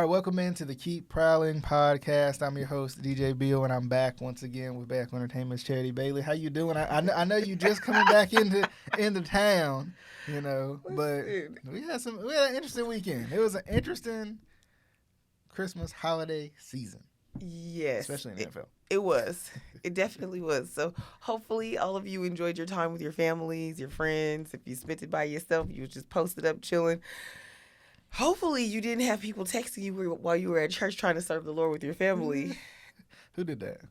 right, welcome into the Keep Prowling podcast. I'm your host, DJ Beal, and I'm back once again with Back Entertainment's Charity Bailey. How you doing? I know you just coming back into town, but we had an interesting weekend. It was an interesting Christmas holiday season. Yes. Especially in the NFL. It was. It definitely was. So hopefully all of you enjoyed your time with your families, your friends. If you spent it by yourself, you just posted up chilling. Hopefully you didn't have people texting you while you were at church trying to serve the Lord with your family. Who did that?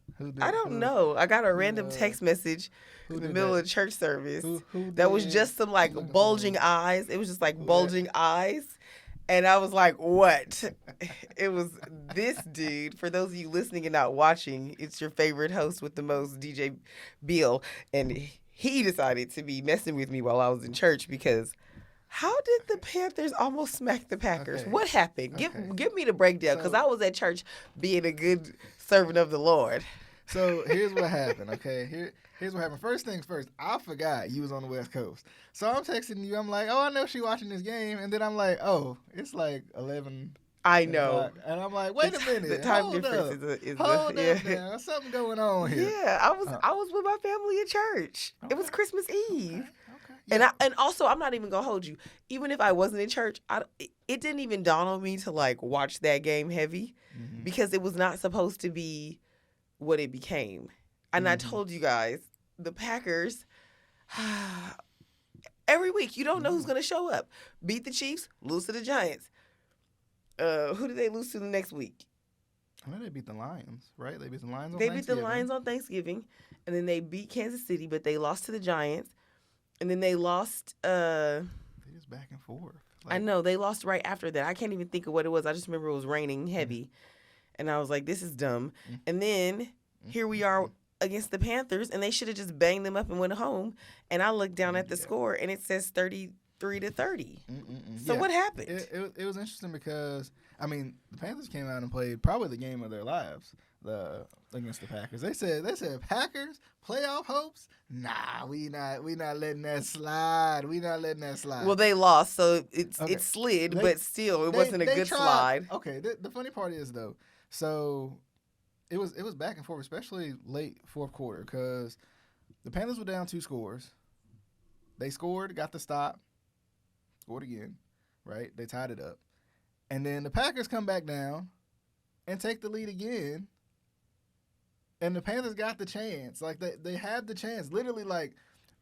I don't know. I got a random text message in the middle of the church service that was just some bulging eyes. It was just bulging eyes. And I was like, what? It was this dude. For those of you listening and not watching, it's your favorite host with the most, DJ Beal. And he decided to be messing with me while I was in church because how did the Panthers almost smack the Packers? Okay. What happened? Give me the breakdown because I was at church being a good servant of the Lord. So here's what happened, okay? Here's what happened. First things first, I forgot you was on the West Coast. So I'm texting you. I'm like, oh, I know she watching this game. And then I'm like, oh, it's 11. I know. And I'm like, wait a minute. The time difference is Hold up now. There's something going on here. Yeah, I was with my family at church. Okay. It was Christmas Eve. Okay. Yeah. And also, I'm not even going to hold you. Even if I wasn't in church, it didn't even dawn on me to watch that game heavy because it was not supposed to be what it became. And I told you guys, the Packers, every week, you don't know who's going to show up. Beat the Chiefs, lose to the Giants. Who did they lose to the next week? I know they beat the Lions, right? They beat the Lions on Thanksgiving. They beat the Lions on Thanksgiving. And then they beat Kansas City, but they lost to the Giants. And then they lost. They just back and forth. I know. They lost right after that. I can't even think of what it was. I just remember it was raining heavy. And I was like, this is dumb. And then here we are against the Panthers, and they should have just banged them up and went home. And I looked down at the score, and it says 33-30. So what happened? It was interesting because, the Panthers came out and played probably the game of their lives against the Packers. They said Packers playoff hopes. Nah, we not letting that slide. We not letting that slide. Well, they lost, so it slid, but still, it wasn't a good slide. Okay, the funny part is though, so it was back and forth, especially late fourth quarter, because the Panthers were down 2 scores. They scored, got the stop, scored again, right? They tied it up, and then the Packers come back down and take the lead again. And the Panthers got the chance. They had the chance. Literally,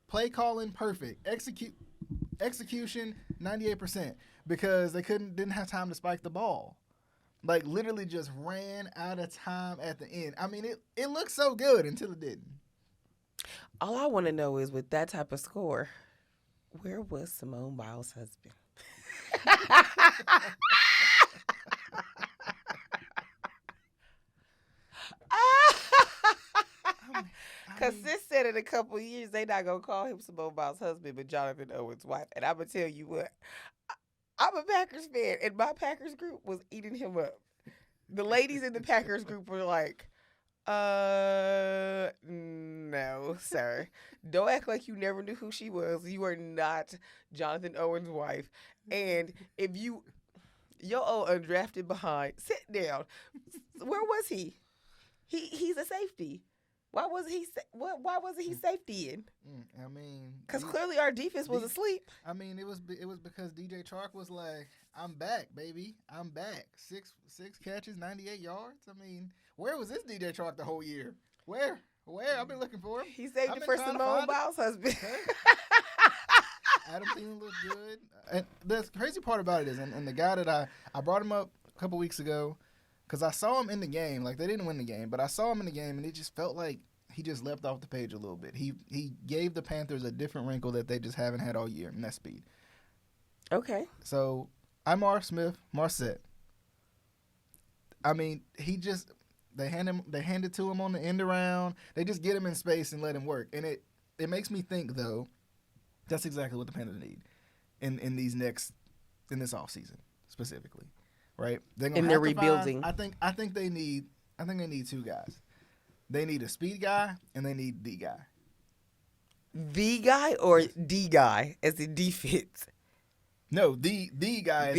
play calling perfect. Execution 98% because they didn't have time to spike the ball. Literally just ran out of time at the end. It looked so good until it didn't. All I want to know is with that type of score, where was Simone Biles' husband? Because Sis said in a couple of years they not going to call him Simone Biles' husband, but Jonathan Owen's wife. And I'm going to tell you what, I'm a Packers fan, and my Packers group was eating him up. The ladies in the Packers group were like, no, sir. Don't act like you never knew who she was. You are not Jonathan Owen's wife. And if your old undrafted behind, sit down. Where was he? He's a safety. Why wasn't he safety in? Because clearly our defense was asleep. It was because DJ Chark was like, I'm back, baby. I'm back. Six catches, 98 yards. Where was this DJ Chark the whole year? Where? I've been looking for him. He saved it for Simone Biles' husband. Adam Thielen looked good. And the crazy part about it is, and the guy that I brought him up a couple weeks ago, because I saw him in the game. They didn't win the game, but I saw him in the game, and it just felt like he just left off the page a little bit. He gave the Panthers a different wrinkle that they just haven't had all year, and that's speed. Okay. So, Imar Smith-Marset. They hand it to him on the end around. They just get him in space and let him work. And it makes me think, though, that's exactly what the Panthers need in this offseason specifically. Right? They're rebuilding. I think they need 2 guys. They need a speed guy and they need the guy. The guy or D guy as in defense? No, the guy is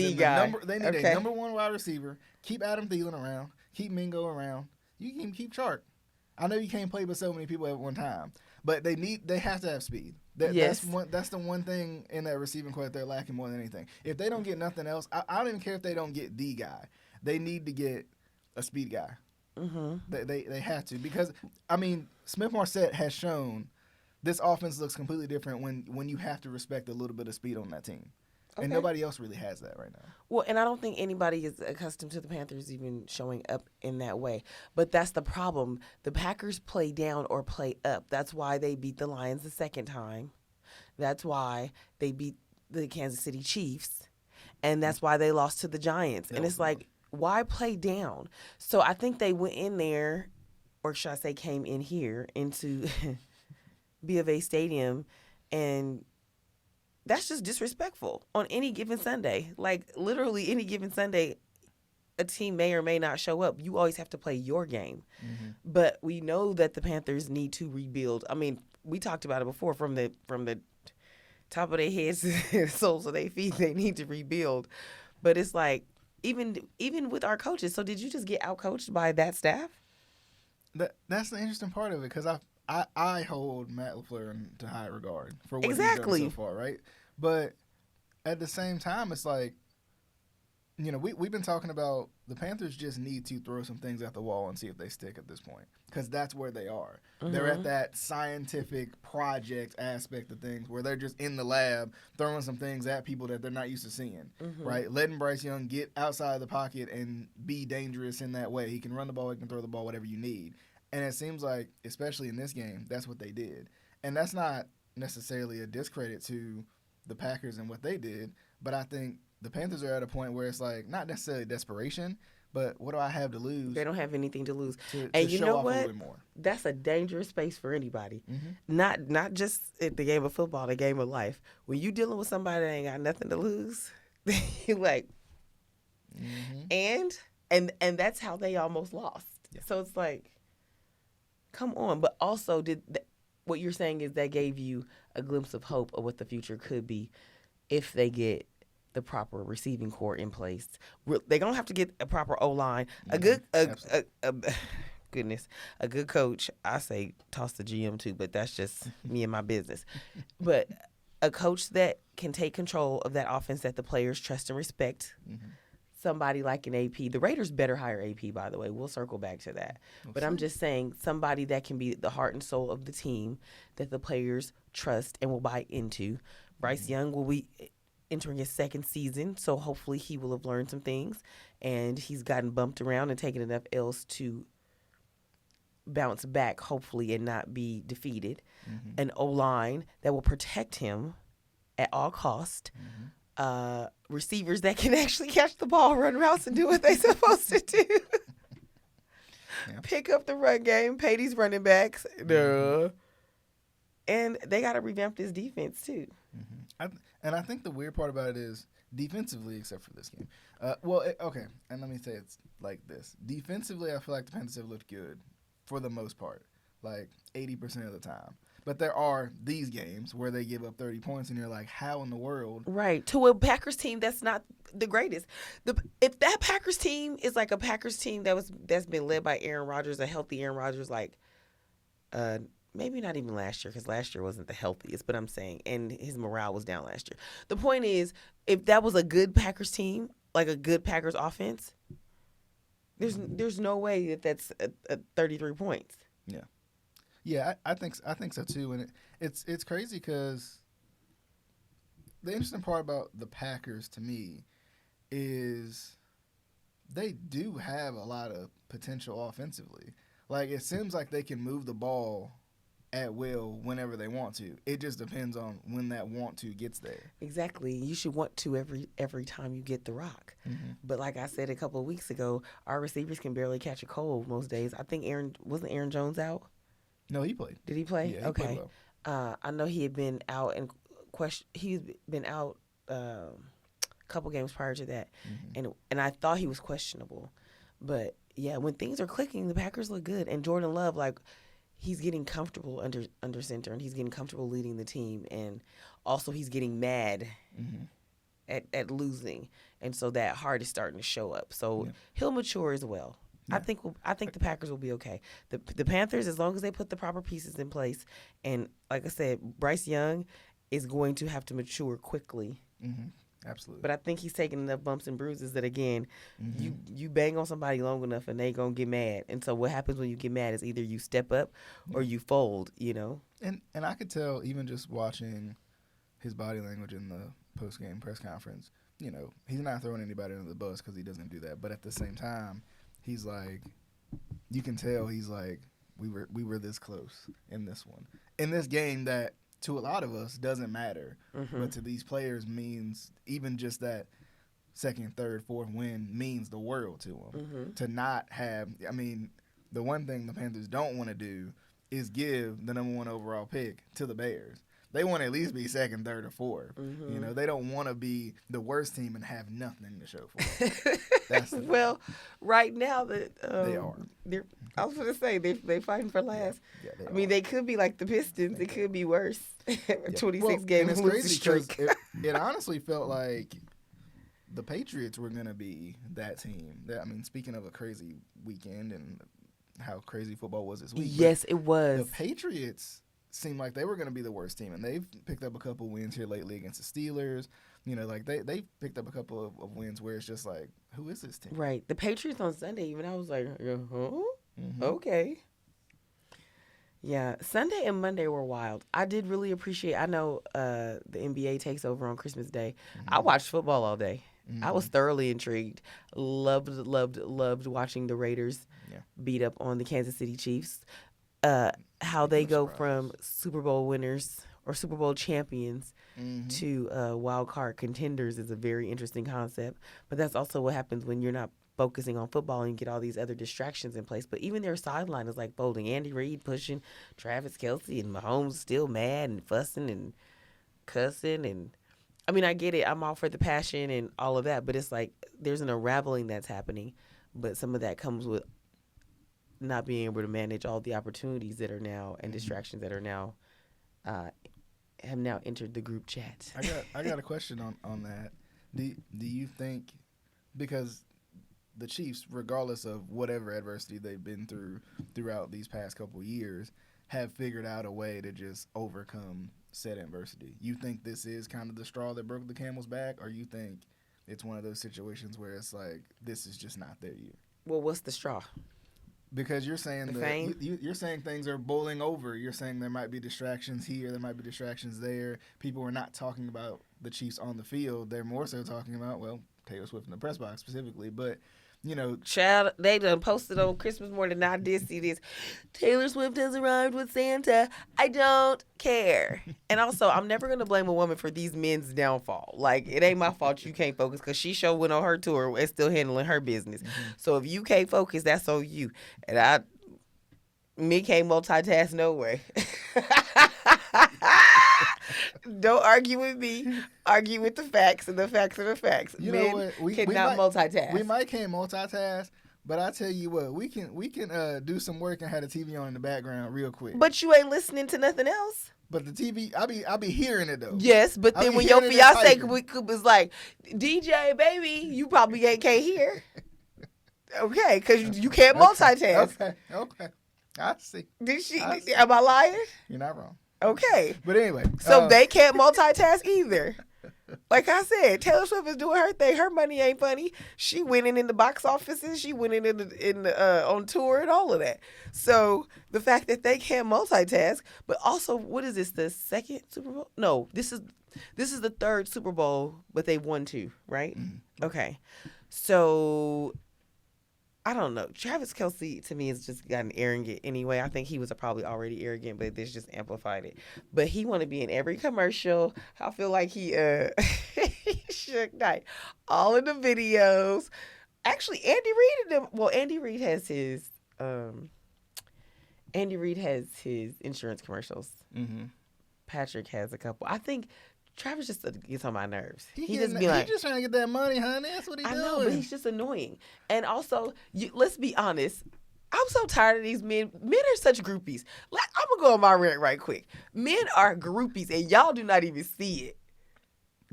they need a number one wide receiver. Keep Adam Thielen around. Keep Mingo around. You can keep Chark. I know you can't play with so many people at one time, but they have to have speed. That's the one thing in that receiving core that they're lacking more than anything. If they don't get nothing else, I don't even care if they don't get the guy. They need to get a speed guy. Mm-hmm. They have to, because I mean, Smith-Marsette has shown this offense looks completely different when you have to respect a little bit of speed on that team. Okay. And nobody else really has that right now. Well, and I don't think anybody is accustomed to the Panthers even showing up in that way. But that's the problem. The Packers play down or play up. That's why they beat the Lions the second time. That's why they beat the Kansas City Chiefs. And that's why they lost to the Giants. And it's like, why play down? So I think they went in there, or should I say came in here, into B of A Stadium, and that's just disrespectful on any given Sunday. Like, literally any given Sunday, a team may or may not show up. You always have to play your game. Mm-hmm. But we know that the Panthers need to rebuild. I mean, we talked about it before, from the top of their heads to the soles of their feet, they need to rebuild. But it's like, even with our coaches, so did you just get outcoached by that staff? That's the interesting part of it, because I hold Matt LaFleur to high regard for what he's done so far, right? But at the same time, it's like, you know, we've been talking about the Panthers just need to throw some things at the wall and see if they stick at this point, because that's where they are. Mm-hmm. They're at that scientific project aspect of things where they're just in the lab throwing some things at people that they're not used to seeing, right? Letting Bryce Young get outside of the pocket and be dangerous in that way. He can run the ball, he can throw the ball, whatever you need. And it seems like, especially in this game, that's what they did. And that's not necessarily a discredit to the Packers and what they did, but I think the Panthers are at a point where it's like, not necessarily desperation, but what do I have to lose? They don't have anything to lose. And you know what? That's a dangerous space for anybody. Mm-hmm. Not just at the game of football, the game of life. When you dealing with somebody that ain't got nothing to lose, you're like, and that's how they almost lost. Yeah. So it's like, come on. But also, what you're saying is that gave you a glimpse of hope of what the future could be if they get the proper receiving core in place. They're going to have to get a proper O-line. A good coach. I say toss the GM too, but that's just me and my business. But a coach that can take control of that offense that the players trust and respect. Mm-hmm. Somebody like an AP. The Raiders better hire AP, by the way. We'll circle back to that. But I'm just saying, somebody that can be the heart and soul of the team that the players trust and will buy into. Bryce Young will be entering his second season, so hopefully he will have learned some things, and he's gotten bumped around and taken enough L's to bounce back, hopefully, and not be defeated. Mm-hmm. An O-line that will protect him at all costs. Mm-hmm. Receivers that can actually catch the ball, run routes, and do what they're supposed to do. Pick up the run game, pay these running backs. Mm-hmm. And they got to revamp this defense, too. Mm-hmm. And I think the weird part about it is, defensively, except for this game. Okay, and let me say it's like this. Defensively, I feel like the Panthers have looked good for the most part, like 80% of the time. But there are these games where they give up 30 points, and you're like, how in the world? Right, to a Packers team that's not the greatest. If that Packers team is like a Packers team that's been led by Aaron Rodgers, a healthy Aaron Rodgers, like maybe not even last year, because last year wasn't the healthiest, but I'm saying, and his morale was down last year. The point is, if that was a good Packers team, like a good Packers offense, there's no way that's 33 points. Yeah. Yeah, I think so too, and it's crazy because the interesting part about the Packers to me is they do have a lot of potential offensively. Like, it seems like they can move the ball at will whenever they want to. It just depends on when that want to gets there. Exactly. You should want to every time you get the rock. Mm-hmm. But like I said a couple of weeks ago, our receivers can barely catch a cold most days. I think wasn't Aaron Jones out? No, he played. Did he play? Yeah, he played well. I know he had been out he's been out a couple games prior to that, and I thought he was questionable. But yeah, when things are clicking, the Packers look good, and Jordan Love, like, he's getting comfortable under center, and he's getting comfortable leading the team, and also he's getting mad at losing, and so that heart is starting to show up. So he'll mature as well. Yeah. I think the Packers will be okay. The Panthers, as long as they put the proper pieces in place, and like I said, Bryce Young is going to have to mature quickly. Mm-hmm. Absolutely. But I think he's taking enough bumps and bruises that, again, you bang on somebody long enough and they going to get mad. And so what happens when you get mad is either you step up or you fold, you know? And I could tell, even just watching his body language in the post-game press conference, you know, he's not throwing anybody under the bus because he doesn't do that. But at the same time, he's like, you can tell he's like, we were this close in this one. In this game that, to a lot of us, doesn't matter. But to these players means, even just that second, third, fourth win means the world to them. To not have, I mean, the one thing the Panthers don't want to do is give the number 1 overall pick to the Bears. They want to at least be second, third, or fourth. You know, they don't want to be the worst team and have nothing to show for it. Well, right now they are. I was going to say they fighting for last. Yeah, I mean, they could be like the Pistons. It could be worse. 26 games losing streak. It honestly felt like the Patriots were going to be that team. I mean, speaking of a crazy weekend and how crazy football was this week. Yes, it was. The Patriots seemed like they were going to be the worst team, and they've picked up a couple wins here lately against the Steelers. You know, like they picked up a couple of wins where it's just like, who is this team? Right. The Patriots on Sunday, even I was like, okay. Yeah, Sunday and Monday were wild. I did really appreciate, I know the NBA takes over on Christmas Day. I watched football all day. I was thoroughly intrigued. Loved watching the Raiders beat up on the Kansas City Chiefs. How they go from Super Bowl winners or Super Bowl champions to wild card contenders is a very interesting concept. But that's also what happens when you're not focusing on football and you get all these other distractions in place. But even their sideline is like folding. Andy Reid pushing Travis Kelce, and Mahomes still mad and fussing and cussing. And I mean, I get it. I'm all for the passion and all of that. But it's like there's an unraveling that's happening. But some of that comes with not being able to manage all the opportunities that are now and distractions that are now have now entered the group chat. I got a question on that. Do you think, because the Chiefs, regardless of whatever adversity they've been throughout these past couple of years, have figured out a way to just overcome said adversity? You think this is kind of the straw that broke the camel's back, or you think it's one of those situations where it's like, this is just not their year? Well, what's the straw? Because you're saying you're saying things are boiling over. You're saying there might be distractions here, there might be distractions there. People are not talking about the Chiefs on the field. They're more so talking about, well, Taylor Swift in the press box specifically. But, you know, child, they done posted on Christmas morning. I did see this. Taylor Swift has arrived with Santa. I don't care. And also, I'm never going to blame a woman for these men's downfall. Like, it ain't my fault you can't focus, because she sure went on her tour and still handling her business. So if you can't focus, that's on you. And me can't multitask no way. Don't argue with me. Argue with the facts, and the facts are the facts. You Men know what? We cannot multitask. We might can't multitask, but I tell you what, we can do some work and have the TV on in the background real quick. But you ain't listening to nothing else. But the TV, I be hearing it though. Yes, but then when your fiance was like, DJ, baby, you probably can't hear. Okay, because you can't multitask. Okay. I see. Am I lying? You're not wrong. Okay. But anyway. So they can't multitask either. Like I said, Taylor Swift is doing her thing. Her money ain't funny. She winning in the box offices. She winning on tour and all of that. So the fact that they can't multitask, but also, what is this? The second Super Bowl? No, this is the third Super Bowl, but they won 2, right? Mm-hmm. Okay. So I don't know. Travis Kelce, to me, has just gotten arrogant anyway. I think he was probably already arrogant, but this just amplified it. But he want to be in every commercial. I feel like he Suge Knight. All in the videos. Actually, Andy Reid has his insurance commercials. Mm-hmm. Patrick has a couple. I think Travis just gets on my nerves. He just trying to get that money, honey. That's what he's doing. I know, but he's just annoying. And also, let's be honest. I'm so tired of these men. Men are such groupies. I'm going to go on my rant right quick. Men are groupies, and y'all do not even see it.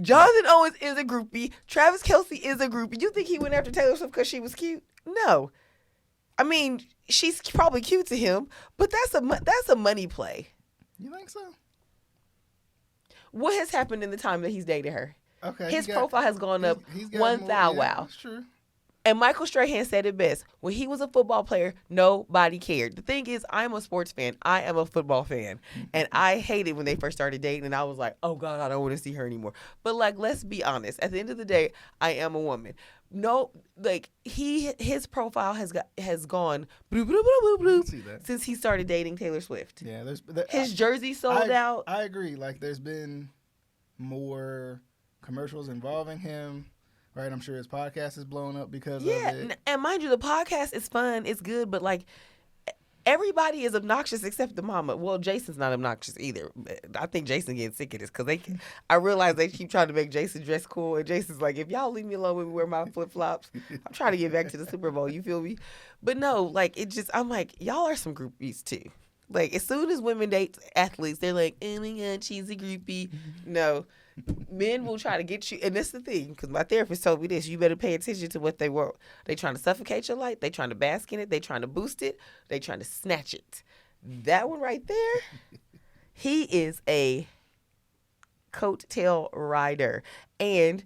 Jonathan Owens is a groupie. Travis Kelce is a groupie. You think he went after Taylor Swift because she was cute? No. I mean, she's probably cute to him, but that's a money play. You think so? What has happened in the time that he's dated her? Okay. His profile has gone up he's 1,000. Yeah, wow. That's true. And Michael Strahan said it best. When he was a football player, nobody cared. The thing is, I'm a sports fan. I am a football fan. And I hated when they first started dating. And I was like, oh, God, I don't want to see her anymore. But, like, let's be honest. At the end of the day, I am a woman. No, like, his profile has gone bloop, bloop, bloop, bloop, bloop since he started dating Taylor Swift. Yeah, his jersey sold out. I agree. Like, there's been more commercials involving him. Right, I'm sure his podcast is blown up because of it. Yeah, and mind you, the podcast is fun, it's good, but like everybody is obnoxious except the mama. Well, Jason's not obnoxious either. I think Jason getting sick of this because I realize they keep trying to make Jason dress cool, and Jason's like, if y'all leave me alone when we wear my flip flops, I'm trying to get back to the Super Bowl. You feel me? But no, like I'm like, y'all are some groupies too. Like as soon as women date athletes, they're like, oh my God, she's a groupie. No. Men will try to get you, and that's the thing, because my therapist told me this, you better pay attention to what they want. They trying to suffocate your light, they trying to bask in it, they trying to boost it, they trying to snatch it. That one right there, he is a coattail rider. And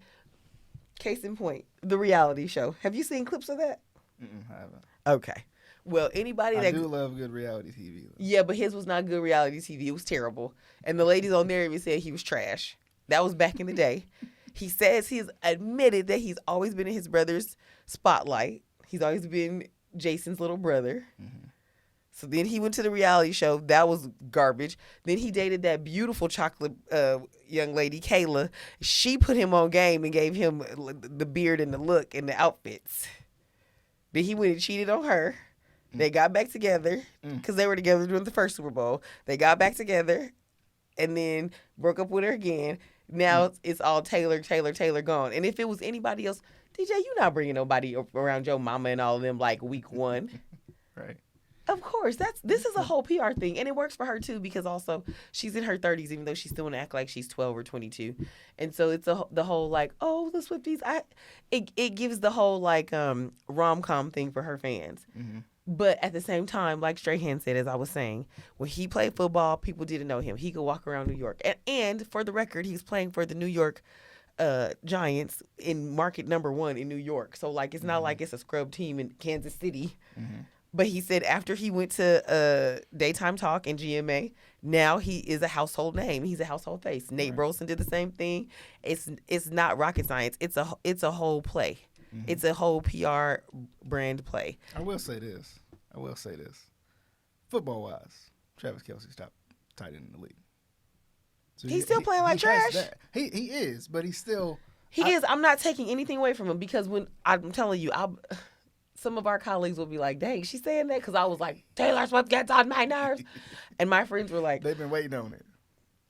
case in point, the reality show. Have you seen clips of that? I haven't. Okay. Well, anybody I do love good reality TV, though. Yeah, but his was not good reality TV. It was terrible. And the ladies on there even said he was trash. That was back in the day. He says he's admitted that he's always been in his brother's spotlight. He's always been Jason's little brother. Mm-hmm. So then he went to the reality show. That was garbage. Then he dated that beautiful chocolate young lady, Kayla. She put him on game and gave him the beard and the look and the outfits. Then he went and cheated on her. They got back together because they were together during the first Super Bowl. They got back together and then broke up with her again. Now it's all Taylor gone. And if it was anybody else, DJ, you not bringing nobody around your mama and all of them like week one. Right. Of course. This is a whole PR thing. And it works for her too because also she's in her 30s even though she's still going to act like she's 12 or 22. And so it's the whole like, oh, the Swifties. It gives the whole like rom-com thing for her fans. Mm-hmm. But at the same time, like Strahan said, as I was saying, when he played football, people didn't know him. He could walk around New York. And for the record, he's playing for the New York Giants in market number 1 in New York. So, like, it's not like it's a scrub team in Kansas City. Mm-hmm. But he said after he went to Daytime Talk and GMA, now he is a household name. He's a household face. Nate Burleson did the same thing. It's not rocket science. It's a whole play. Mm-hmm. It's a whole PR brand play. I will say this. Football-wise, Travis Kelce's top tight end in the league. So he's still playing like trash? He is, but he's still... He is. I'm not taking anything away from him because when I'm telling you, some of our colleagues will be like, dang, she's saying that? Because I was like, Taylor Swift gets on my nerves. And my friends were like... They've been waiting on it.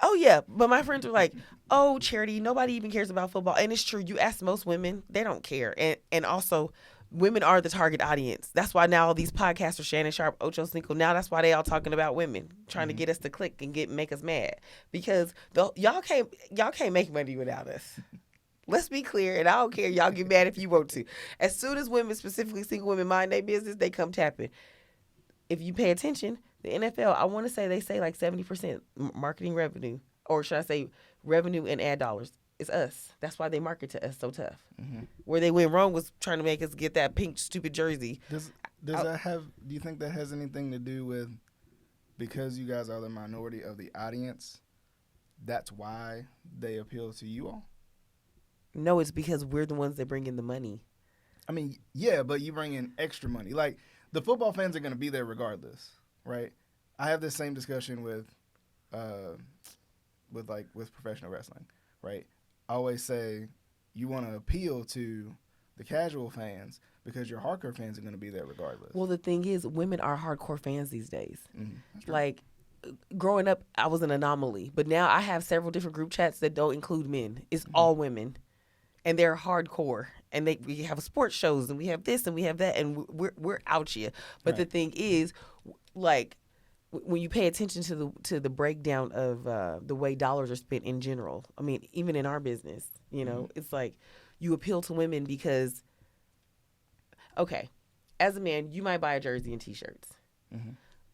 Oh, yeah. But my friends were like, oh, Charity, nobody even cares about football. And it's true. You ask most women, they don't care. And also, women are the target audience. That's why now all these podcasters, Shannon Sharp, Ocho Cinco, now that's why they all talking about women, trying to get us to click and make us mad. Because y'all can't make money without us. Let's be clear, and I don't care. Y'all get mad if you want to. As soon as women, specifically single women, mind their business, they come tapping. If you pay attention, the NFL, I want to say they say like 70% marketing revenue, or should I say revenue and ad dollars, is us. That's why they market to us so tough. Mm-hmm. Where they went wrong was trying to make us get that pink stupid jersey. Does that have? Do you think that has anything to do with because you guys are the minority of the audience? That's why they appeal to you all. No, it's because we're the ones that bring in the money. I mean, yeah, but you bring in extra money. Like the football fans are going to be there regardless. Right, I have this same discussion with professional wrestling. Right, I always say you want to appeal to the casual fans because your hardcore fans are going to be there regardless. Well, the thing is, women are hardcore fans these days. Mm-hmm. Like growing up, I was an anomaly, but now I have several different group chats that don't include men. It's all women, and they're hardcore. And we have sports shows, and we have this, and we have that, and we're out here. But the thing is, like, when you pay attention to the breakdown of the way dollars are spent in general. I mean, even in our business, it's like you appeal to women because, okay, as a man, you might buy a jersey and T-shirts,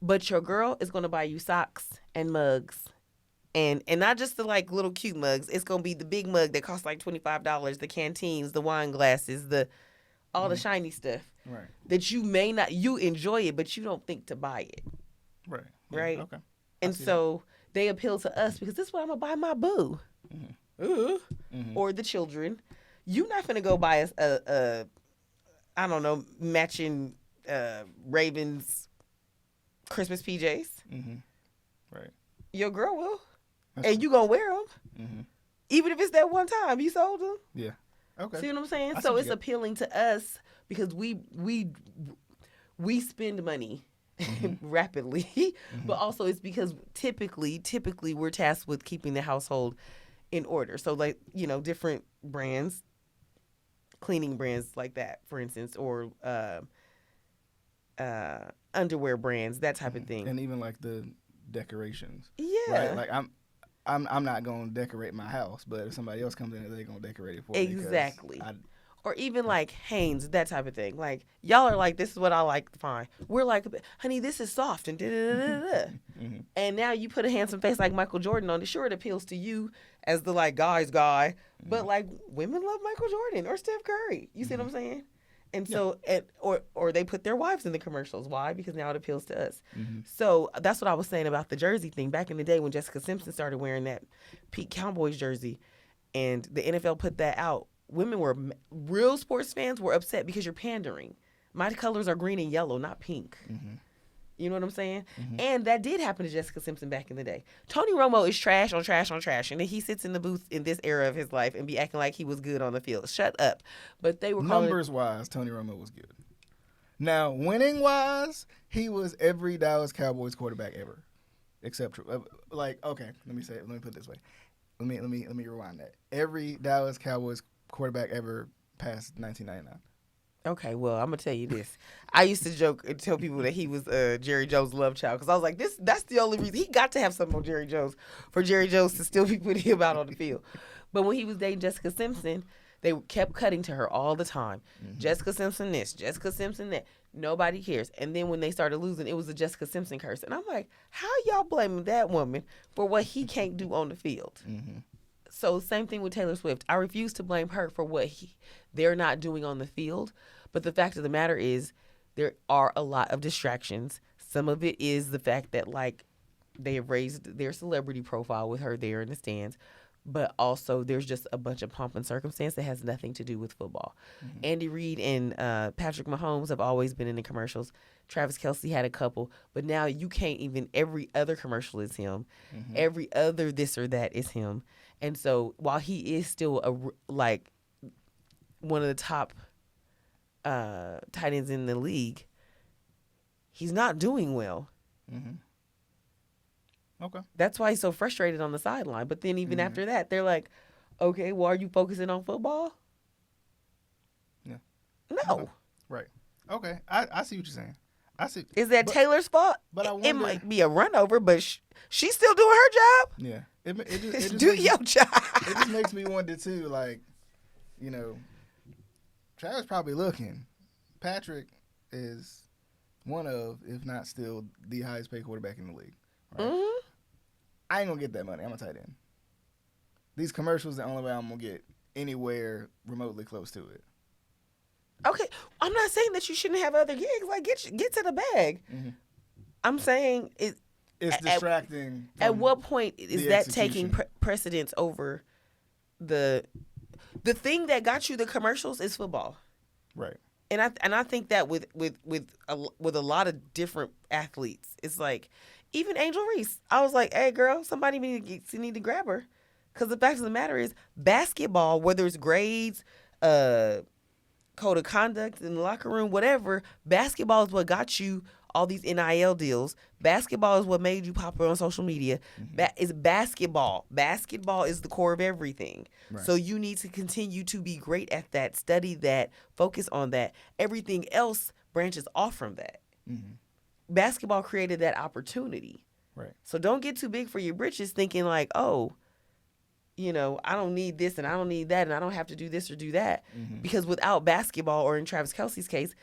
but your girl is going to buy you socks and mugs. And not just the like little cute mugs. It's gonna be the big mug that costs like $25, the canteens, the wine glasses, all the shiny stuff. Right. That you may not enjoy it, but you don't think to buy it. Right. Yeah, right. Okay. And so they appeal to us because this is what I'm gonna buy my boo. Or the children. You're not gonna go buy us a I don't know, matching Ravens Christmas PJs. Right. Your girl will. And you gonna wear them, even if it's that one time you sold them. Yeah. Okay. See what I'm saying? So it's appealing to us because we spend money rapidly, but also it's because typically we're tasked with keeping the household in order. So like different brands, cleaning brands like that, for instance, or underwear brands, that type of thing, and even like the decorations. Yeah. Right. Like I'm not gonna decorate my house, but if somebody else comes in, they're gonna decorate it for me. Exactly. Or even like Hanes, that type of thing. Like y'all are like, this is what I like. Fine. We're like, honey, this is soft and da da da da. And now you put a handsome face like Michael Jordan on it. Sure, it appeals to you as the like guy's guy, but like women love Michael Jordan or Steph Curry. You see what I'm saying? And so, or they put their wives in the commercials. Why? Because now it appeals to us. So that's what I was saying about the jersey thing. Back in the day when Jessica Simpson started wearing that Pete Cowboys jersey and the NFL put that out, real sports fans were upset because you're pandering. My colors are green and yellow, not pink. You know what I'm saying? And that did happen to Jessica Simpson back in the day. Tony Romo is trash on trash on trash. And then he sits in the booth in this era of his life and be acting like he was good on the field. Shut up. But they were Numbers-wise, Tony Romo was good. Now, winning-wise, he was every Dallas Cowboys quarterback ever. Except, like, okay, let me put it this way. Let me rewind that. Every Dallas Cowboys quarterback ever past 1999. Okay, well, I'm going to tell you this. I used to joke and tell people that he was Jerry Jones' love child because I was like, that's the only reason. He got to have something on Jerry Jones for Jerry Jones to still be putting him out on the field. But when he was dating Jessica Simpson, they kept cutting to her all the time. Jessica Simpson this, Jessica Simpson that. Nobody cares. And then when they started losing, it was a Jessica Simpson curse. And I'm like, how y'all blaming that woman for what he can't do on the field? So same thing with Taylor Swift. I refuse to blame her for what they're not doing on the field. But the fact of the matter is there are a lot of distractions. Some of it is the fact that, like, they have raised their celebrity profile with her there in the stands. But also there's just a bunch of pomp and circumstance that has nothing to do with football. Andy Reid and Patrick Mahomes have always been in the commercials. Travis Kelce had a couple. But now you can't even, every other commercial is him. Every other this or that is him. And so while he is still one of the top tight ends in the league, he's not doing well. Okay. That's why he's so frustrated on the sideline. But then even after that, they're like, okay, well, are you focusing on football? Yeah. No. Okay. Right. Okay. I see what you're saying. I see. Is that Taylor's fault? But I wonder, it might be a run over, but she's still doing her job. Yeah. It just do your job. It just makes me wonder too, like, Travis probably looking. Patrick is one of, if not still, the highest paid quarterback in the league. Right? I ain't gonna get that money. I'm a tight end. These commercials, the only way I'm gonna get anywhere remotely close to it. Okay, I'm not saying that you shouldn't have other gigs. Like, get to the bag. I'm saying it's distracting. At what point is that taking precedence over the thing that got you the commercials is football, right? And I think that with a lot of different athletes, it's like. Even Angel Reese, I was like, hey, girl, somebody need to grab her. Because the fact of the matter is, basketball, whether it's grades, code of conduct in the locker room, whatever, basketball is what got you all these NIL deals. Basketball is what made you popular on social media. It's basketball. Basketball is the core of everything. Right. So you need to continue to be great at that, study that, focus on that. Everything else branches off from that. basketball created that opportunity. Right. So don't get too big for your britches thinking like, oh, I don't need this and I don't need that and I don't have to do this or do that. Mm-hmm. Because without basketball, or in Travis Kelce's case,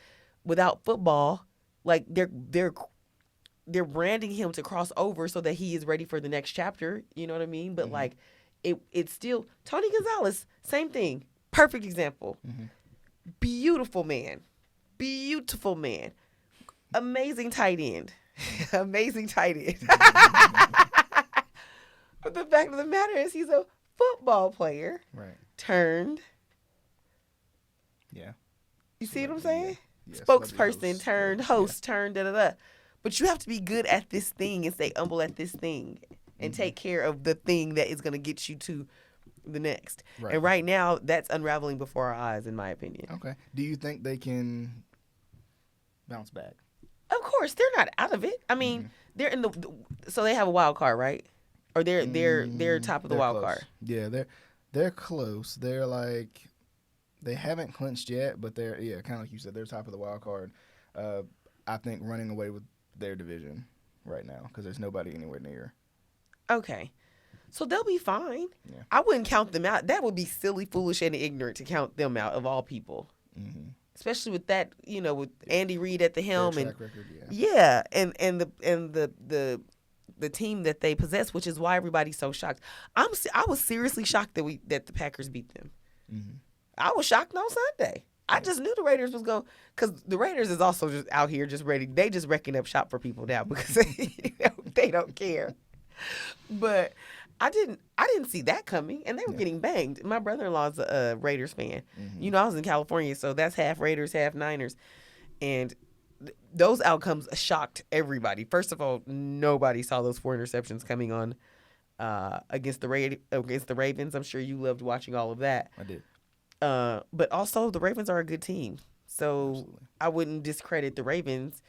without football, like they're branding him to cross over so that he is ready for the next chapter. You know what I mean? But like it's still Tony Gonzalez, same thing. Perfect example. Mm-hmm. Beautiful man. Amazing tight end. Amazing tight end. But the fact of the matter is he's a football player. Right. Turned. Yeah. You see what I'm saying? Yeah, Spokesperson turned host turned da-da-da. But you have to be good at this thing and stay humble at this thing and take care of the thing that is going to get you to the next. Right. And right now, that's unraveling before our eyes, in my opinion. Okay. Do you think they can bounce back? Of course, they're not out of it. I mean, they're in so they have a wild card, right? Or they're top of the wild card. Yeah, they're close. They're like they haven't clinched yet, but they're kind of like you said, they're top of the wild card. I think running away with their division right now because there's nobody anywhere near. Okay. So they'll be fine. Yeah. I wouldn't count them out. That would be silly, foolish, and ignorant to count them out of all people. Mm-hmm. Especially with that, with Andy Reid at the helm Their and track record, and the team that they possess, which is why everybody's so shocked. I was seriously shocked that the Packers beat them. Mm-hmm. I was shocked on Sunday. I just knew the Raiders was going, because the Raiders is also just out here just ready. They just wrecking up shop for people now because they don't care. But I didn't see that coming, and they were getting banged. My brother-in-law's a Raiders fan. Mm-hmm. I was in California, so that's half Raiders, half Niners, and those outcomes shocked everybody. First of all, nobody saw those 4 interceptions coming on against the Ravens. I'm sure you loved watching all of that. I did. But also, the Ravens are a good team, so Absolutely. I wouldn't discredit the Ravens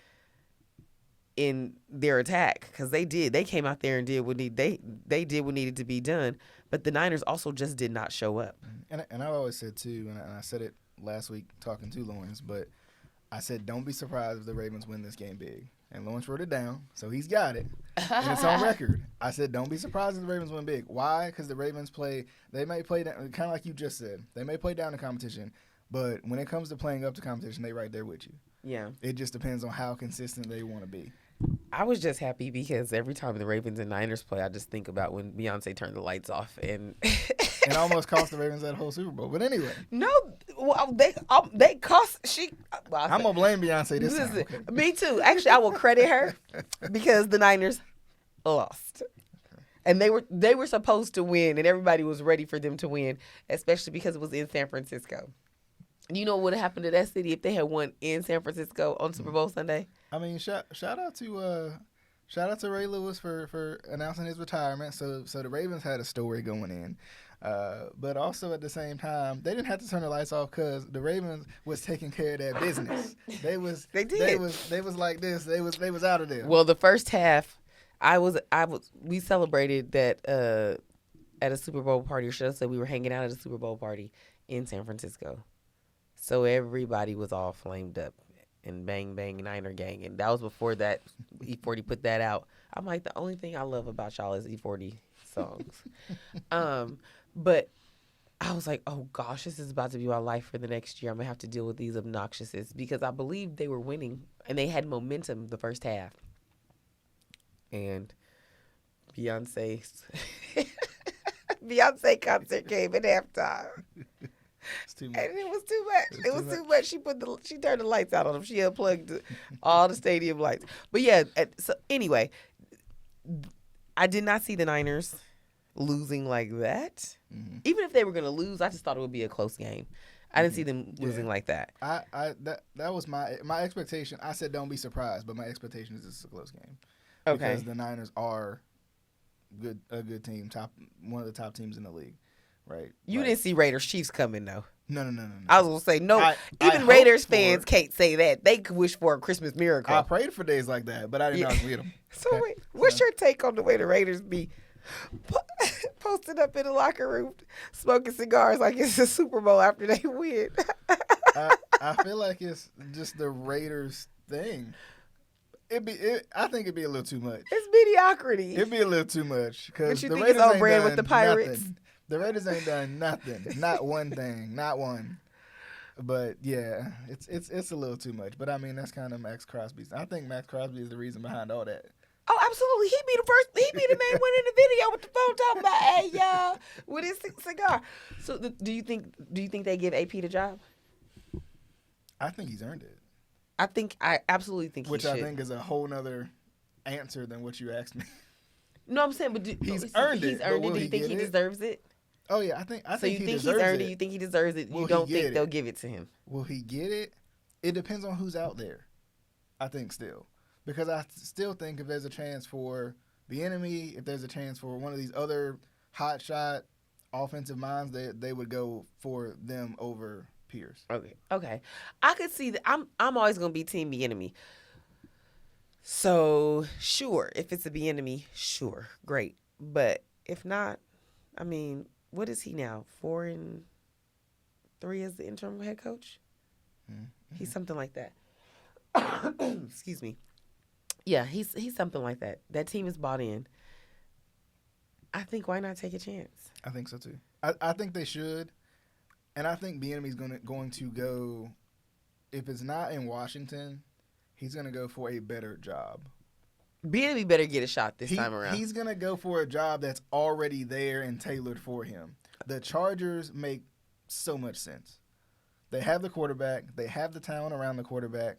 in their attack because they did. They came out there and did what they did what needed to be done. But the Niners also just did not show up. And I've always said too, and I said it last week talking to Lawrence, but I said don't be surprised if the Ravens win this game big. And Lawrence wrote it down, so he's got it. And it's on record. I said don't be surprised if the Ravens win big. Why? Because the Ravens they may play down, kind of like you just said. They may play down the competition, but when it comes to playing up to competition, they right there with you. Yeah. It just depends on how consistent they want to be. I was just happy because every time the Ravens and Niners play, I just think about when Beyonce turned the lights off and it almost cost the Ravens that whole Super Bowl. But anyway, no, well, they cost I'm gonna blame Beyonce this time. Okay. Me too. Actually, I will credit her because the Niners lost, and they were supposed to win, and everybody was ready for them to win, especially because it was in San Francisco. You know what would have happened to that city if they had won in San Francisco on Super Bowl Sunday? I mean, shout out to Ray Lewis for announcing his retirement. So the Ravens had a story going in, but also at the same time they didn't have to turn the lights off because the Ravens was taking care of that business. They was like this. They was out of there. Well, the first half, we celebrated that at a Super Bowl party, or should I say, we were hanging out at a Super Bowl party in San Francisco. So everybody was all flamed up and bang, bang, Niner gang. And that was before that E40 put that out. I'm like, the only thing I love about y'all is E40 songs. But I was like, oh, gosh, this is about to be my life for the next year. I'm going to have to deal with these obnoxiouses because I believe they were winning and they had momentum the first half. And Beyonce concert came at halftime. It's too much. And it was too much. It was too much. She turned the lights out on them. She unplugged all the stadium lights. But yeah, so anyway, I did not see the Niners losing like that. Mm-hmm. Even if they were going to lose, I just thought it would be a close game. I didn't see them losing like that. That was my expectation. I said don't be surprised, but my expectation is it's a close game. Okay. Because the Niners are a good team, one of the top teams in the league. Right. You didn't see Raiders Chiefs coming though. No. I was gonna say no. Even Raiders fans can't say that. They could wish for a Christmas miracle. I prayed for days like that, but I didn't know I was with them. So wait, what's your take on the way the Raiders be posted up in the locker room, smoking cigars like it's a Super Bowl after they win? I feel like it's just the Raiders thing. I think it'd be a little too much. It's mediocrity. It'd be a little too much because you the think Raiders it's on ain't brand done with the Pirates? Nothing. The Raiders ain't done nothing. Not one thing. Not one. But yeah, it's a little too much. But I mean, that's kind of Max Crosby's. I think Max Crosby is the reason behind all that. Oh, absolutely. He be the main one in the video with the phone talking about, hey, y'all, with his cigar. So do you think they give AP the job? I think he's earned it. I absolutely think Which he should. I think is a whole nother answer than what you asked me. No, I'm saying, but he's earned it. He's earned it. Do you think he deserves it? Oh yeah, I think so you he think deserves he's earned it. You think he deserves it? You don't think they'll give it to him? Will he get it? It depends on who's out there. I think still, because I still think if there's a chance for the enemy, if there's a chance for one of these other hotshot offensive minds, they would go for them over Pierce. Okay. I could see that. I'm always gonna be team the enemy. So sure, if it's a be enemy, sure, great. But if not, I mean, what is he now? 4-3 as the interim head coach? Mm-hmm. He's something like that. Excuse me. Yeah, he's something like that. That team is bought in. I think why not take a chance? I think so too. I think they should, and I think Bieniemy's going to go. If it's not in Washington, he's going to go for a better job. Bieniemy better get a shot this time around. He's going to go for a job that's already there and tailored for him. The Chargers make so much sense. They have the quarterback. They have the talent around the quarterback.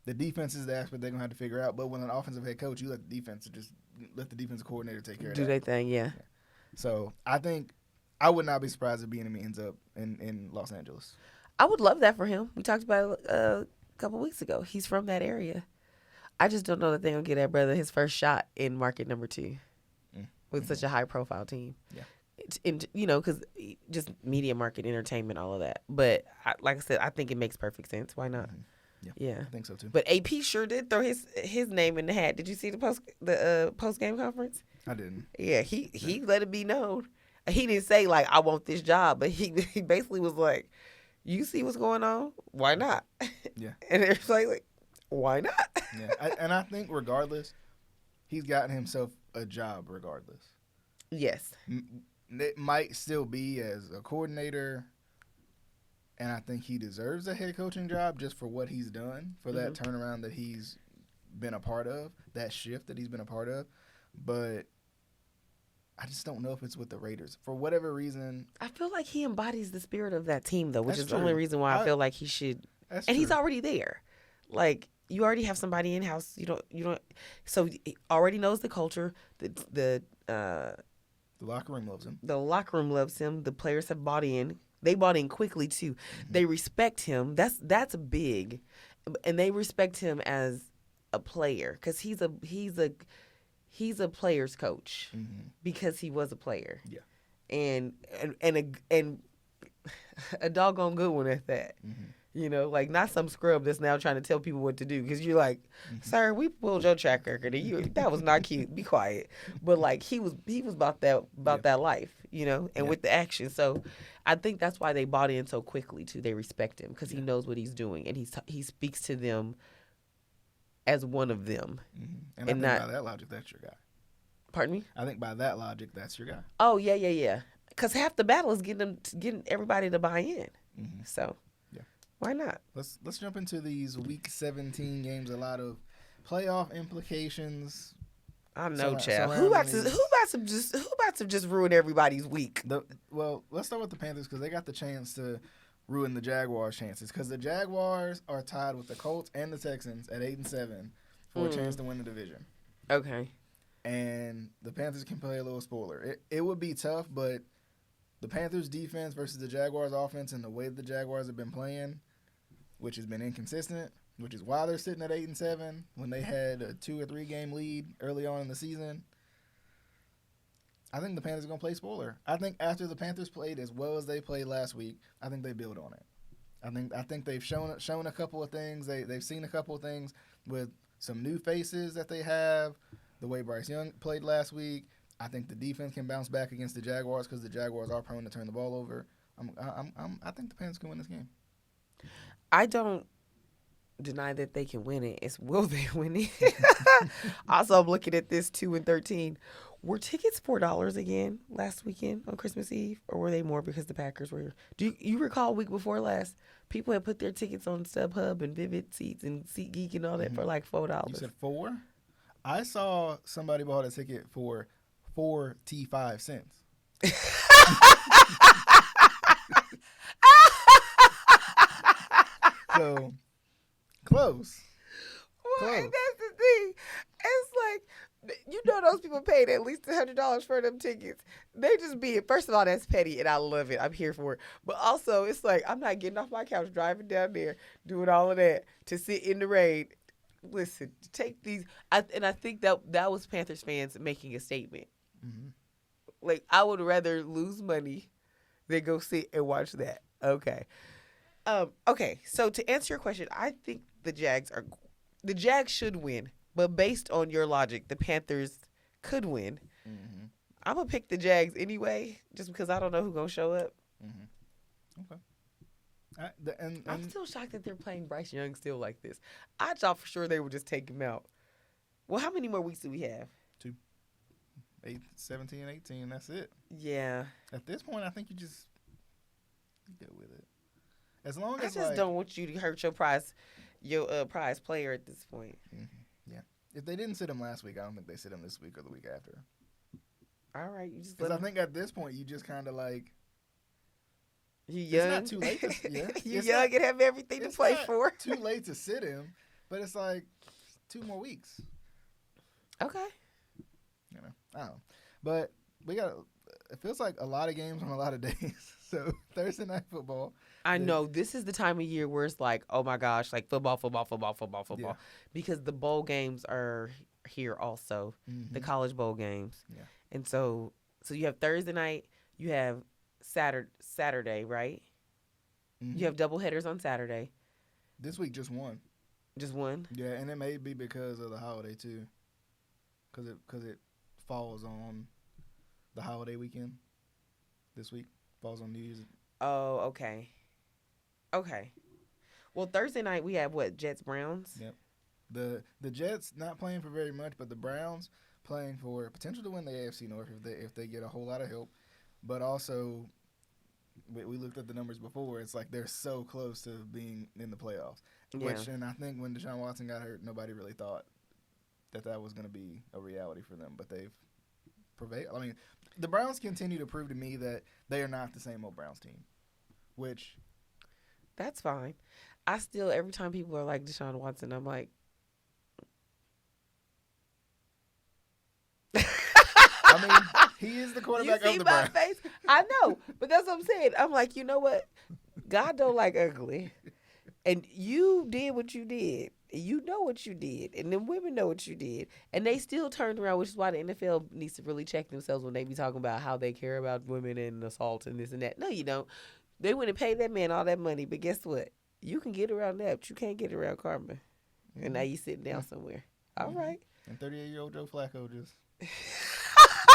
The defense is the aspect they're going to have to figure out. But when an offensive head coach, you let the defensive coordinator take care of that. Do their thing, yeah. So I think I would not be surprised if Bieniemy ends up in Los Angeles. I would love that for him. We talked about it a couple weeks ago. He's from that area. I just don't know that they're going to get that brother his first shot in market number 2 with such a high-profile team. Yeah. Because just media market, entertainment, all of that. But like I said, I think it makes perfect sense. Why not? Yeah, I think so too. But AP sure did throw his name in the hat. Did you see the post game conference? I didn't. Yeah, he let it be known. He didn't say like I want this job, but he basically was like, "You see what's going on? Why not?" Yeah. And it's like, why not? Yeah, and I think regardless, he's gotten himself a job regardless. Yes. It might still be as a coordinator, and I think he deserves a head coaching job just for what he's done, for that turnaround that he's been a part of, that shift that he's been a part of. But I just don't know if it's with the Raiders. For whatever reason. I feel like he embodies the spirit of that team, though, which is true. the only reason why I feel like he should. That's and true. He's already there. Like, you already have somebody in-house. You don't. So he already knows the culture. The locker room loves him. The locker room loves him. The players have bought in. They bought in quickly too. They respect him. That's big, and they respect him as a player because he's a player's coach because he was a player. Yeah, and a doggone good one at that. Like not some scrub that's now trying to tell people what to do because you're like, sir, we pulled your track record and that was not cute. Be quiet. But like he was about that life, and with the action. So I think that's why they bought in so quickly too. They respect him because he knows what he's doing and he speaks to them as one of them. And I think by that logic, that's your guy. Pardon me? I think by that logic, that's your guy. Oh yeah. Because half the battle is getting everybody to buy in. So. Why not? Let's jump into these Week 17 games. A lot of playoff implications. I know, Chad. Who about to just ruin everybody's week? Well, let's start with the Panthers because they got the chance to ruin the Jaguars' chances because the Jaguars are tied with the Colts and the Texans at 8-7 for a chance to win the division. Okay. And the Panthers can play a little spoiler. It would be tough, but the Panthers' defense versus the Jaguars' offense and the way the Jaguars have been playing, which has been inconsistent, which is why they're sitting at 8-7 when they had a 2 or 3 game lead early on in the season. I think the Panthers are going to play spoiler. I think after the Panthers played as well as they played last week, I think they build on it. I think they've shown a couple of things. They've seen a couple of things with some new faces that they have. The way Bryce Young played last week, I think the defense can bounce back against the Jaguars because the Jaguars are prone to turn the ball over. I think the Panthers can win this game. I don't deny that they can win it. It's will they win it? Also, I'm looking at this 2-13. Were tickets $4 again last weekend on Christmas Eve, or were they more because the Packers were? Do you recall week before last? People had put their tickets on StubHub and Vivid Seats and SeatGeek and all that for like $4. You said 4? I saw somebody bought a ticket for 45 cents. So close. Well, and that's the thing. It's like, those people paid at least $100 for them tickets. They just be it. First of all, that's petty, and I love it. I'm here for it. But also, it's like, I'm not getting off my couch, driving down there, doing all of that to sit in the rain. Listen, take these. I think that was Panthers fans making a statement. Mm-hmm. Like, I would rather lose money than go sit and watch that. Okay. Okay, so to answer your question, I think the Jags should win, but based on your logic, the Panthers could win. Mm-hmm. I'm gonna pick the Jags anyway, just because I don't know who's gonna show up. Mm-hmm. Okay. I'm still shocked that they're playing Bryce Young still like this. I thought for sure they would just take him out. Well, how many more weeks do we have? 2. 17, 18. That's it. Yeah. At this point, I think you just go with it. As long as I just don't want you to hurt your prize player at this point. Mm-hmm. Yeah. If they didn't sit him last week, I don't think they sit him this week or the week after. All right, you just. Because I think at this point you just kind of like. You young. It's not too late. You young and have everything to play for. Too late to sit him, but it's like 2 more weeks. Okay. I don't know. But we got. It feels like a lot of games on a lot of days. So Thursday night football. I know this is the time of year where it's like, oh my gosh, like football. Yeah. Because the bowl games are here also, the college bowl games. Yeah. And so you have Thursday night, you have Saturday, right? Mm-hmm. You have doubleheaders on Saturday. This week, just one. Just one? Yeah, and it may be because of the holiday too, because it falls on the holiday weekend. This week falls on New Year's. Oh, okay. Okay. Well, Thursday night we have what? Jets Browns. Yep. The Jets not playing for very much, but the Browns playing for potential to win the AFC North if they get a whole lot of help. But also, we looked at the numbers before. It's like they're so close to being in the playoffs. Yeah. And I think when Deshaun Watson got hurt, nobody really thought that was going to be a reality for them. But they've prevailed. I mean, the Browns continue to prove to me that they are not the same old Browns team, which. That's fine. I still, every time people are like Deshaun Watson, I'm like. I mean, he is the quarterback of the Browns. You see my face? I know, but that's what I'm saying. I'm like, you know what? God don't like ugly. And you did what you did. You know what you did. And then women know what you did. And they still turned around, which is why the NFL needs to really check themselves when they be talking about how they care about women and assault and this and that. No, you don't. They wouldn't pay that man all that money, but guess what? You can get around that, but you can't get around karma. Mm-hmm. And now you sitting down somewhere. All right. And 38-year-old Joe Flacco just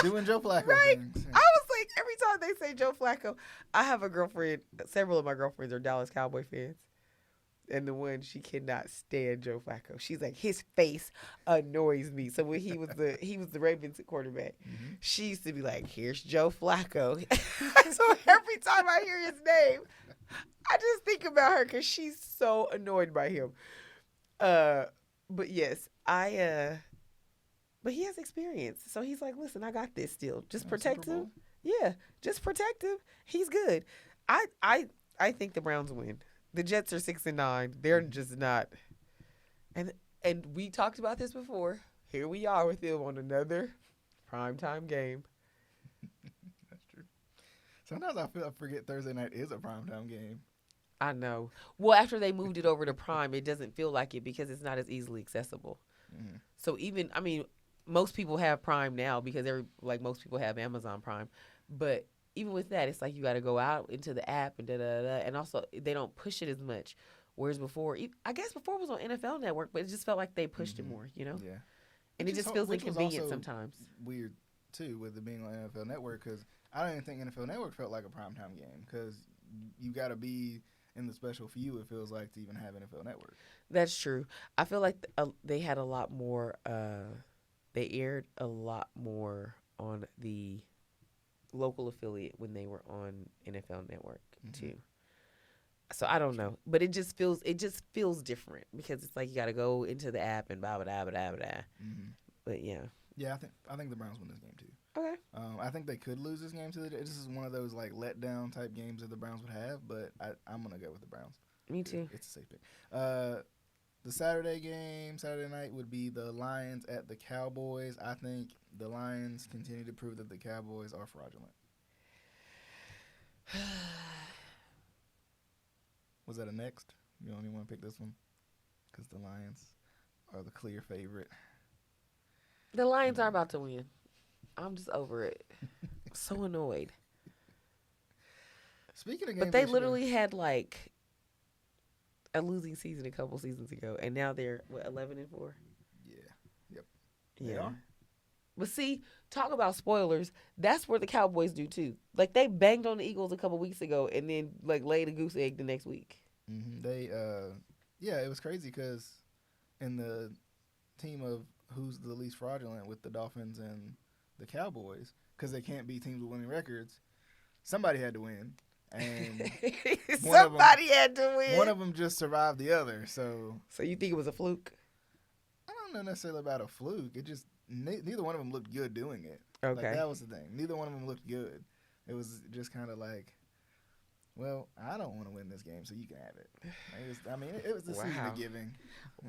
doing Joe Flacco right. things. I was like, every time they say Joe Flacco, I have a girlfriend. Several of my girlfriends are Dallas Cowboy fans. And the one, she cannot stand Joe Flacco. She's like, his face annoys me. So when he was the Ravens quarterback, she used to be like, here's Joe Flacco. So every time I hear his name, I just think about her because she's so annoyed by him. But yes, but he has experience. So he's like, listen, I got this still. Just protect him. Yeah, just protect him. He's good. I think the Browns win. The Jets are 6-9. They're just not. And we talked about this before. Here we are with them on another primetime game. That's true. Sometimes I forget Thursday night is a primetime game. I know. Well, after they moved it over to Prime, it doesn't feel like it because it's not as easily accessible. Mm-hmm. So even, I mean, most people have Prime now because most people have Amazon Prime. But even with that, it's like you got to go out into the app and da-da-da. And also, they don't push it as much. Whereas before, I guess before it was on NFL Network, but it just felt like they pushed it more, you know? Yeah. And it just feels inconvenient sometimes. Weird, too, with it being on NFL Network because I don't even think NFL Network felt like a primetime game because you got to be in the special few it feels like to even have NFL Network. That's true. I feel like they had a lot more. They aired a lot more on the local affiliate when they were on NFL Network too. So I don't know, but it just feels different because it's like you got to go into the app and blah blah blah blah blah. But yeah. Yeah, I think the Browns win this game too. Okay. I think they could lose this game to this is one of those like letdown type games that the Browns would have, but I'm gonna go with the Browns. Me too. It's a safe pick. The Saturday game, Saturday night, would be the Lions at the Cowboys. I think the Lions continue to prove that the Cowboys are fraudulent. Was that a next? You don't even want to pick this one? Because the Lions are the clear favorite. The Lions are about to win. I'm just over it. So annoyed. Speaking of games, but they literally had like a losing season a couple seasons ago, and now they're 11-4. Yeah. Yep. Yeah. They are. But see, talk about spoilers. That's where the Cowboys do too. Like they banged on the Eagles a couple weeks ago, and then like laid a goose egg the next week. They, yeah, it was crazy because in the team of who's the least fraudulent with the Dolphins and the Cowboys, because they can't be teams with winning records, somebody had to win. And somebody had to win. One of them just survived the other. So you think it was a fluke? I don't know necessarily about a fluke. It just neither one of them looked good doing it. Okay, like, that was the thing. Neither one of them looked good. It was just kind of like, well, I don't want to win this game, so you can have it. It was the season of giving.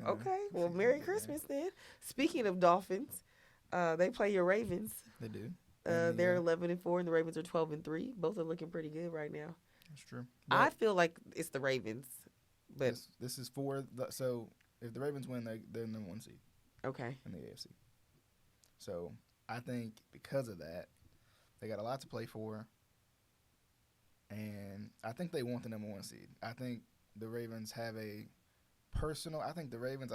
Okay, well, Merry Christmas then. Speaking of Dolphins, they play your Ravens. They do. They're 11-4, and the Ravens are 12-3. Both are looking pretty good right now. That's true. But I feel like it's the Ravens, but this is so if the Ravens win, they're number 1 seed. Okay. In the AFC. So I think because of that, they got a lot to play for, and I think they want the number 1 seed. I think the Ravens have a personal. I think Ravens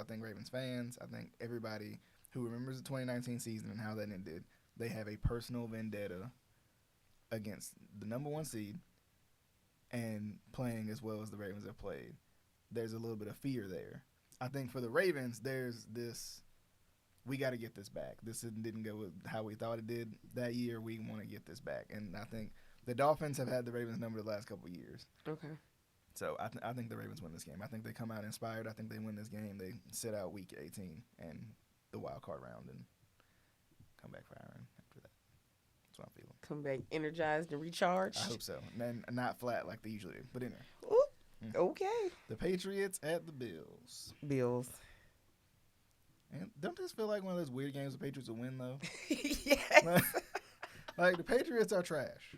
fans. I think everybody who remembers the 2019 season and how that ended. They have a personal vendetta against the number 1 seed and playing as well as the Ravens have played. There's a little bit of fear there. I think for the Ravens, there's this, we got to get this back. This didn't go with how we thought it did that year. We want to get this back. And I think the Dolphins have had the Ravens number the last couple of years. Okay. So I think the Ravens win this game. I think they come out inspired. I think they win this game. They sit out week 18 and the wild card round and come back firing after that. That's what I'm feeling. Come back energized and recharged. I hope so. And not flat like they usually do. But anyway. Ooh, okay. The Patriots at the Bills. Bills. And don't this feel like one of those weird games the Patriots will win, though? Yes. Like, the Patriots are trash.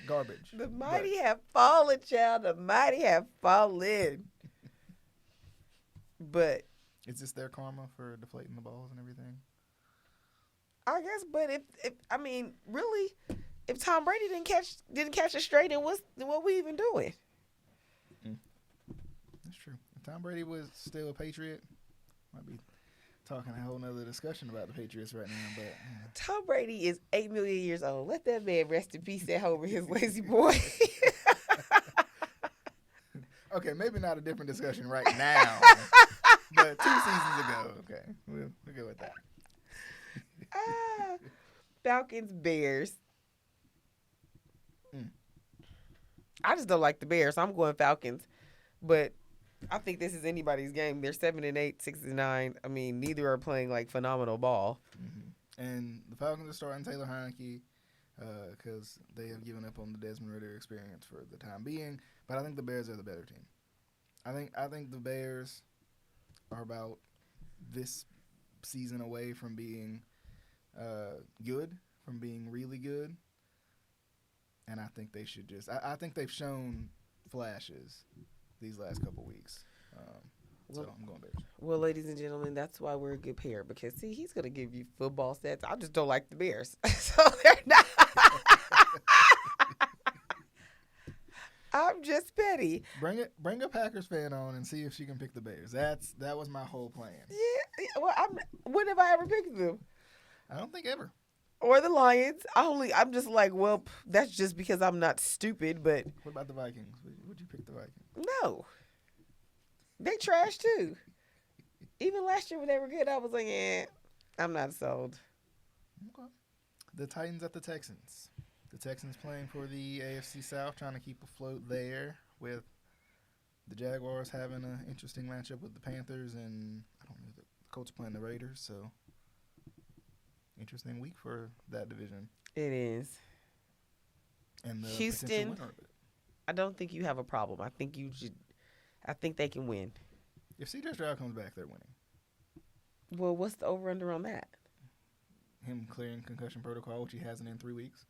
Garbage. The mighty have fallen, child. The mighty have fallen. But. Is this their karma for deflating the balls and everything? I guess, but really, if Tom Brady didn't catch it straight, then what we even doing? That's true. If Tom Brady was still a Patriot, might be talking a whole nother discussion about the Patriots right now. But Tom Brady is 8 million years old. Let that man rest in peace at home with his lazy boy. Okay, maybe not a different discussion right now, but 2 seasons ago. Okay, we'll go with that. Falcons, Bears. I just don't like the Bears. So I'm going Falcons, but I think this is anybody's game. They're 7-8, 6-9. I mean, neither are playing like phenomenal ball. And the Falcons are starting Taylor Heineke because they have given up on the Desmond Ridder experience for the time being. But I think the Bears are the better team. I think the Bears are about this season away from being good, from being really good. And I think they should just I think they've shown flashes these last couple weeks. So I'm going Bears. Well, ladies and gentlemen, that's why we're a good pair. Because, see, he's going to give you football stats. I just don't like the Bears. So they're not. I'm just petty. Bring a Packers fan on and see if she can pick the Bears. That was my whole plan. Yeah. Well, when have I ever picked them? I don't think ever. Or the Lions. I'm just like, well, that's just because I'm not stupid. But what about the Vikings? Would you pick the Vikings? No, they trash too. Even last year when they were good, I was like, I'm not sold. Okay. The Titans at the Texans. The Texans playing for the AFC South, trying to keep afloat there with the Jaguars having an interesting matchup with the Panthers, and I don't know, the Colts playing the Raiders, so interesting week for that division. It is. And the Houston, potential winner of it. I don't think you have a problem. I think you should. I think they can win. If C.J. Stroud comes back, they're winning. Well, what's the over/under on that? Him clearing concussion protocol, which he hasn't in 3 weeks.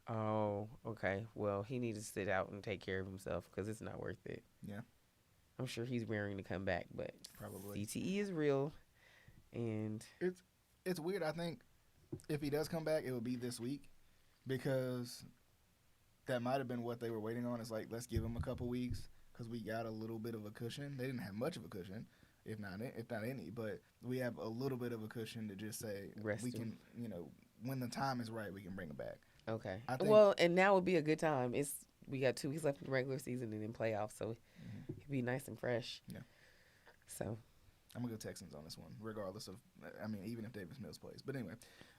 Oh, okay. Well, he needs to sit out and take care of himself because it's not worth it. Yeah. I'm sure he's raring to come back, but Probably. CTE is real, and it's weird. I think if he does come back, it will be this week because that might have been what they were waiting on. It's like, let's give him a couple weeks because we got a little bit of a cushion. They didn't have much of a cushion, if not any, but we have a little bit of a cushion to just say Rest we him. can, when the time is right, we can bring him back. Okay. I think, Well, and now would be a good time. We got 2 weeks left in the regular season and then playoffs, so it'd be nice and fresh. Yeah. So I'm going to go Texans on this one, regardless of, even if Davis Mills plays. But anyway,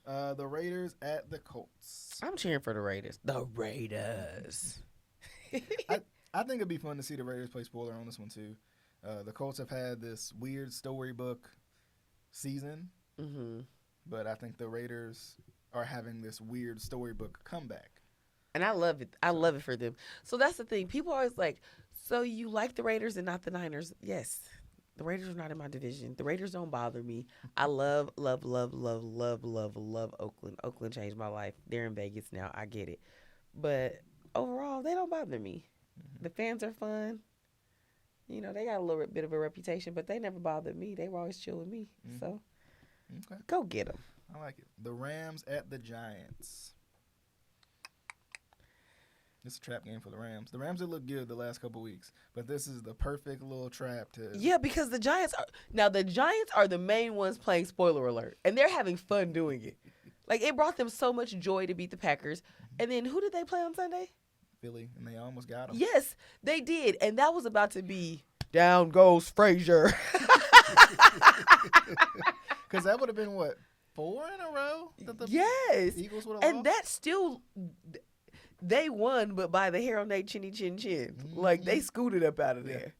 the Raiders at the Colts. I'm cheering for the Raiders. The Raiders. I think it'd be fun to see the Raiders play spoiler on this one, too. The Colts have had this weird storybook season, but I think the Raiders are having this weird storybook comeback. And I love it. I love it for them. So that's the thing. People are always like, so you like the Raiders and not the Niners? Yes. The Raiders are not in my division. The Raiders don't bother me. I love Oakland. Oakland changed my life. They're in Vegas now. I get it. But overall, they don't bother me. The fans are fun. They got a little bit of a reputation, but they never bothered me. They were always chill with me. So go get them. I like it. The Rams at the Giants. It's a trap game for the Rams. The Rams have looked good the last couple weeks, but this is the perfect little trap to. Yeah, because the Giants are the main ones playing spoiler alert, and they're having fun doing it. Like, it brought them so much joy to beat the Packers. And then who did they play on Sunday? Philly, and they almost got them. Yes, they did, and that was about to be down goes Frazier. Because that would have been, 4 in a row that the Eagles would have lost? And that still, they won, but by the hair on their chinny chin chin. Like, they scooted up out of there.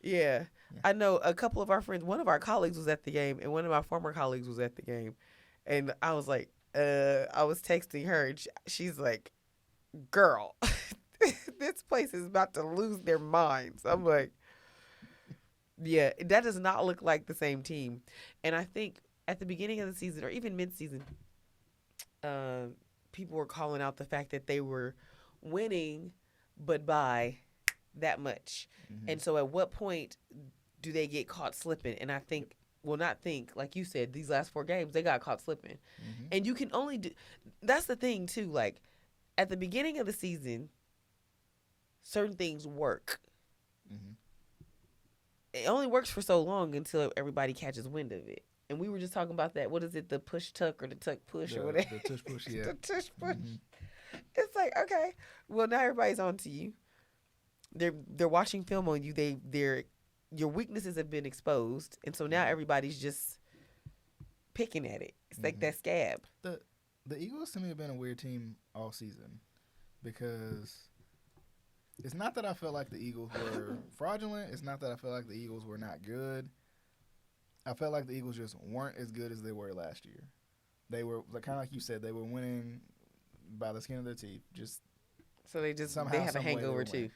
Yeah. I know a couple of our friends, one of our colleagues was at the game, and one of my former colleagues was at the game. And I was like, I was texting her, and she's like, girl, this place is about to lose their minds. I'm like, yeah, that does not look like the same team. And I think at the beginning of the season, or even mid-season, people were calling out the fact that they were winning, but by that much. And so at what point do they get caught slipping? And I think, like you said, these last 4 games, they got caught slipping. And you can only do, that's the thing too, like, at the beginning of the season, certain things work. It only works for so long until everybody catches wind of it. And we were just talking about that. What is it, the push tuck or the tuck push or whatever? The tush push, yeah. The tush push. It's like, okay, well, now everybody's on to you. They're watching film on you. Your weaknesses have been exposed, and so now everybody's just picking at it. It's like that scab. The Eagles to me have been a weird team all season because it's not that I felt like the Eagles were fraudulent. It's not that I felt like the Eagles were not good. I felt like the Eagles just weren't as good as they were last year. They were, kind of like you said, they were winning by the skin of their teeth. So they have a hangover too.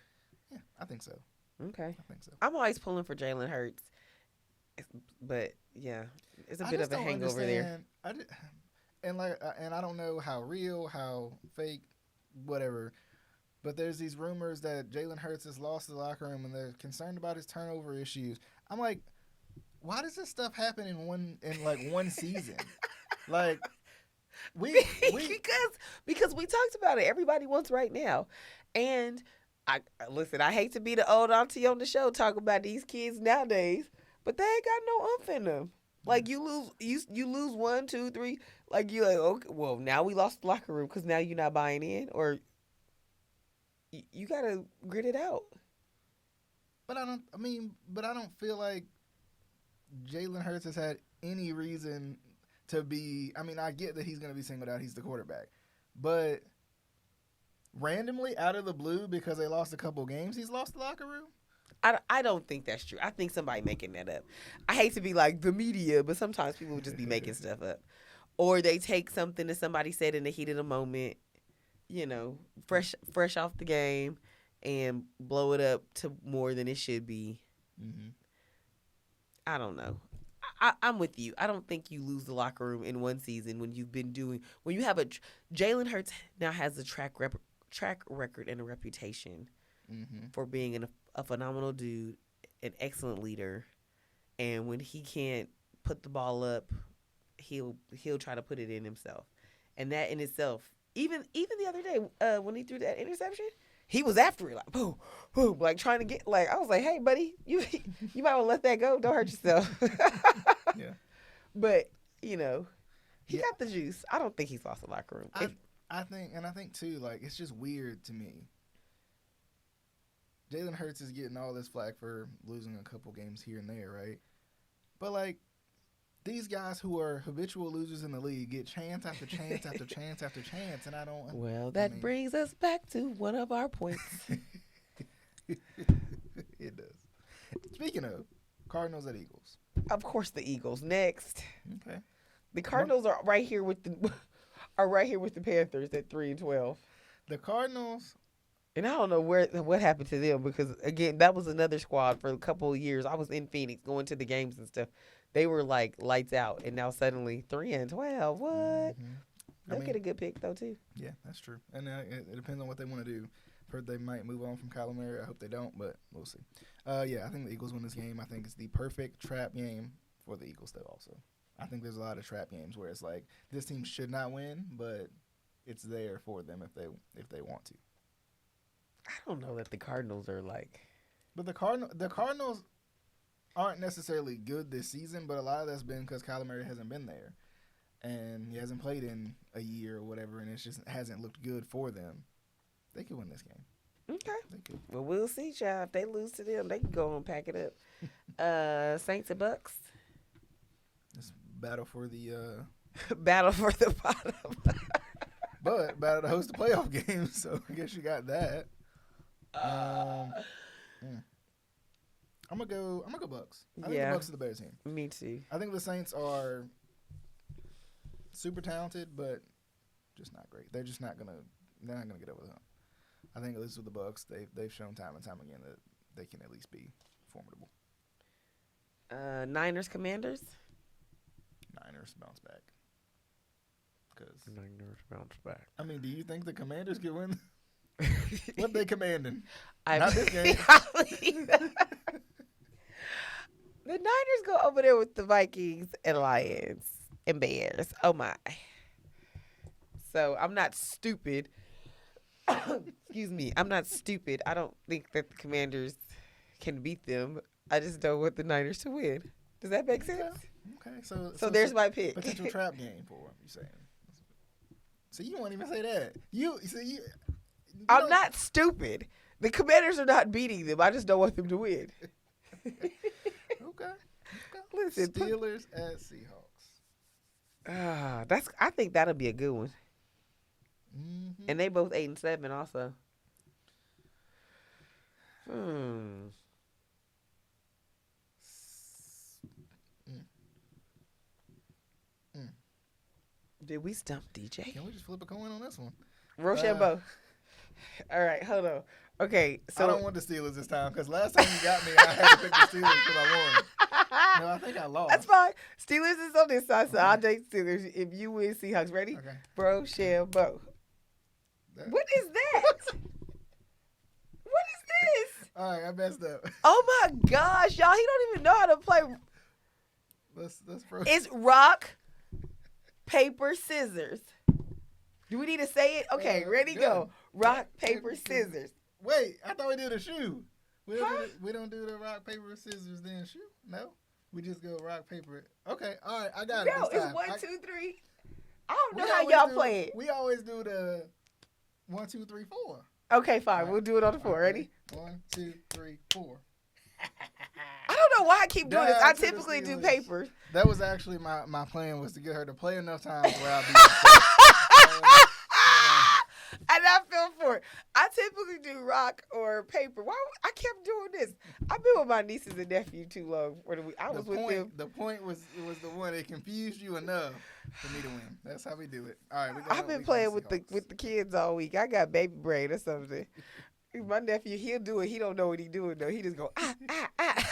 Yeah, I think so. Okay. I think so. I'm always pulling for Jalen Hurts, but yeah, it's a bit of a hangover there. And I don't know how real, how fake, whatever. But there's these rumors that Jalen Hurts has lost the locker room and they're concerned about his turnover issues. I'm like, why does this stuff happen in one season? Like because we talked about it. Everybody wants right now. And I hate to be the old auntie on the show talking about these kids nowadays, but they ain't got no umph in them. Like, you lose 1, 2, 3. Like, you're like, okay, well, now we lost the locker room because now you're not buying in, or you gotta grit it out. But I don't feel like Jalen Hurts has had any reason to be. I mean, I get that he's going to be singled out. He's the quarterback, but randomly out of the blue because they lost a couple games, he's lost the locker room. I don't think that's true. I think somebody making that up. I hate to be like the media, but sometimes people would just be making stuff up. Or they take something that somebody said in the heat of the moment, fresh off the game, and blow it up to more than it should be. Mm-hmm. I don't know. I'm with you. I don't think you lose the locker room in one season when you have Jalen Hurts now has a track record and a reputation for being a phenomenal dude, an excellent leader, and when he can't put the ball up, he'll try to put it in himself, and that in itself, even the other day when he threw that interception, he was after it like boom, boom, like trying to get I was like, hey buddy, you might want to let that go. Don't hurt yourself. Yeah, but he got the juice. I don't think he's lost the locker room. I think too, like, it's just weird to me. Jalen Hurts is getting all this flack for losing a couple games here and there, right? But, like, these guys who are habitual losers in the league get chance after chance after chance after chance, and I don't... Well, that brings us back to one of our points. It does. Speaking of, Cardinals at Eagles. Of course the Eagles. Next. Okay. The Cardinals are right here with the Panthers at 3-12. The Cardinals... And I don't know what happened to them because, again, that was another squad for a couple of years. I was in Phoenix going to the games and stuff. They were, like, lights out. And now suddenly 3-12. What? Mm-hmm. They'll get a good pick, though, too. Yeah, that's true. And it depends on what they want to do. Heard they might move on from Kyler Murray. I hope they don't, but we'll see. Yeah, I think the Eagles win this game. I think it's the perfect trap game for the Eagles, though, also. I think there's a lot of trap games where it's like, this team should not win, but it's there for them if they want to. I don't know that the Cardinals are like... But the Cardinals aren't necessarily good this season, but a lot of that's been because Kyler Murray hasn't been there. And he hasn't played in a year or whatever, and it just hasn't looked good for them. They could win this game. Okay. They could. Well, we'll see, child. If they lose to them, they can go and pack it up. Saints and Bucks. It's battle for the... battle for the bottom. But battle to host the playoff game, so I guess you got that. I'm gonna go Bucks. I think the Bucks are the better team. Me too. I think the Saints are super talented, but just not great. They're not gonna get over the hump. I think at least with the Bucks, they've shown time and time again that they can at least be formidable. Niners Commanders. Niners bounce back. Niners bounce back. I mean, do you think the Commanders can win? What they commanding? Not this game. The Niners go over there with the Vikings and Lions and Bears. Oh my! So I'm not stupid. Excuse me. I'm not stupid. I don't think that the Commanders can beat them. I just don't want the Niners to win. Does that make sense? Okay. So there's my pick. Potential trap game for them. You saying? So you won't even say that. I'm not stupid. The Commanders are not beating them. I just don't want them to win. Okay. Listen, Steelers at Seahawks. I think that'll be a good one. Mm-hmm. And they both 8-7 also. Did we stump DJ? Can we just flip a coin on this one? Rochambeau. All right, hold on. Okay, so I don't want the Steelers this time because last time you got me, I had to pick the Steelers because I won. No, I think I lost. That's fine. Steelers is on this side, so I'll take Steelers. If you win, Seahawks. Ready? Okay. Rochambeau. What is that? What is this? All right, I messed up. Oh my gosh, y'all! He don't even know how to play. Let's It's rock, paper, scissors. Do we need to say it? Okay, ready, go. Rock, paper, scissors. Wait, I thought we did a shoe. We don't do the rock, paper, scissors, then shoe? No? We just go rock, paper. Okay, all right, I got it. No, this it's time. 1, 2, 3. I don't know how y'all play it. We always do the 1, 2, 3, 4. Okay, fine. Right. We'll do it on the 4. Ready? 1, 2, 3, 4. I don't know why I keep doing this. I Down to the typically do Steelers. paper. That was actually my plan, was to get her to play enough times where I'll be. And I fell for it. I typically do rock or paper. Why? I kept doing this. I've been with my nieces and nephew too long. I was with them. The point was the one that confused you enough for me to win. That's how we do it. All right, I've been playing with the kids all week. I got baby brain or something. My nephew, he'll do it. He don't know what he's doing though. He just go ah ah ah.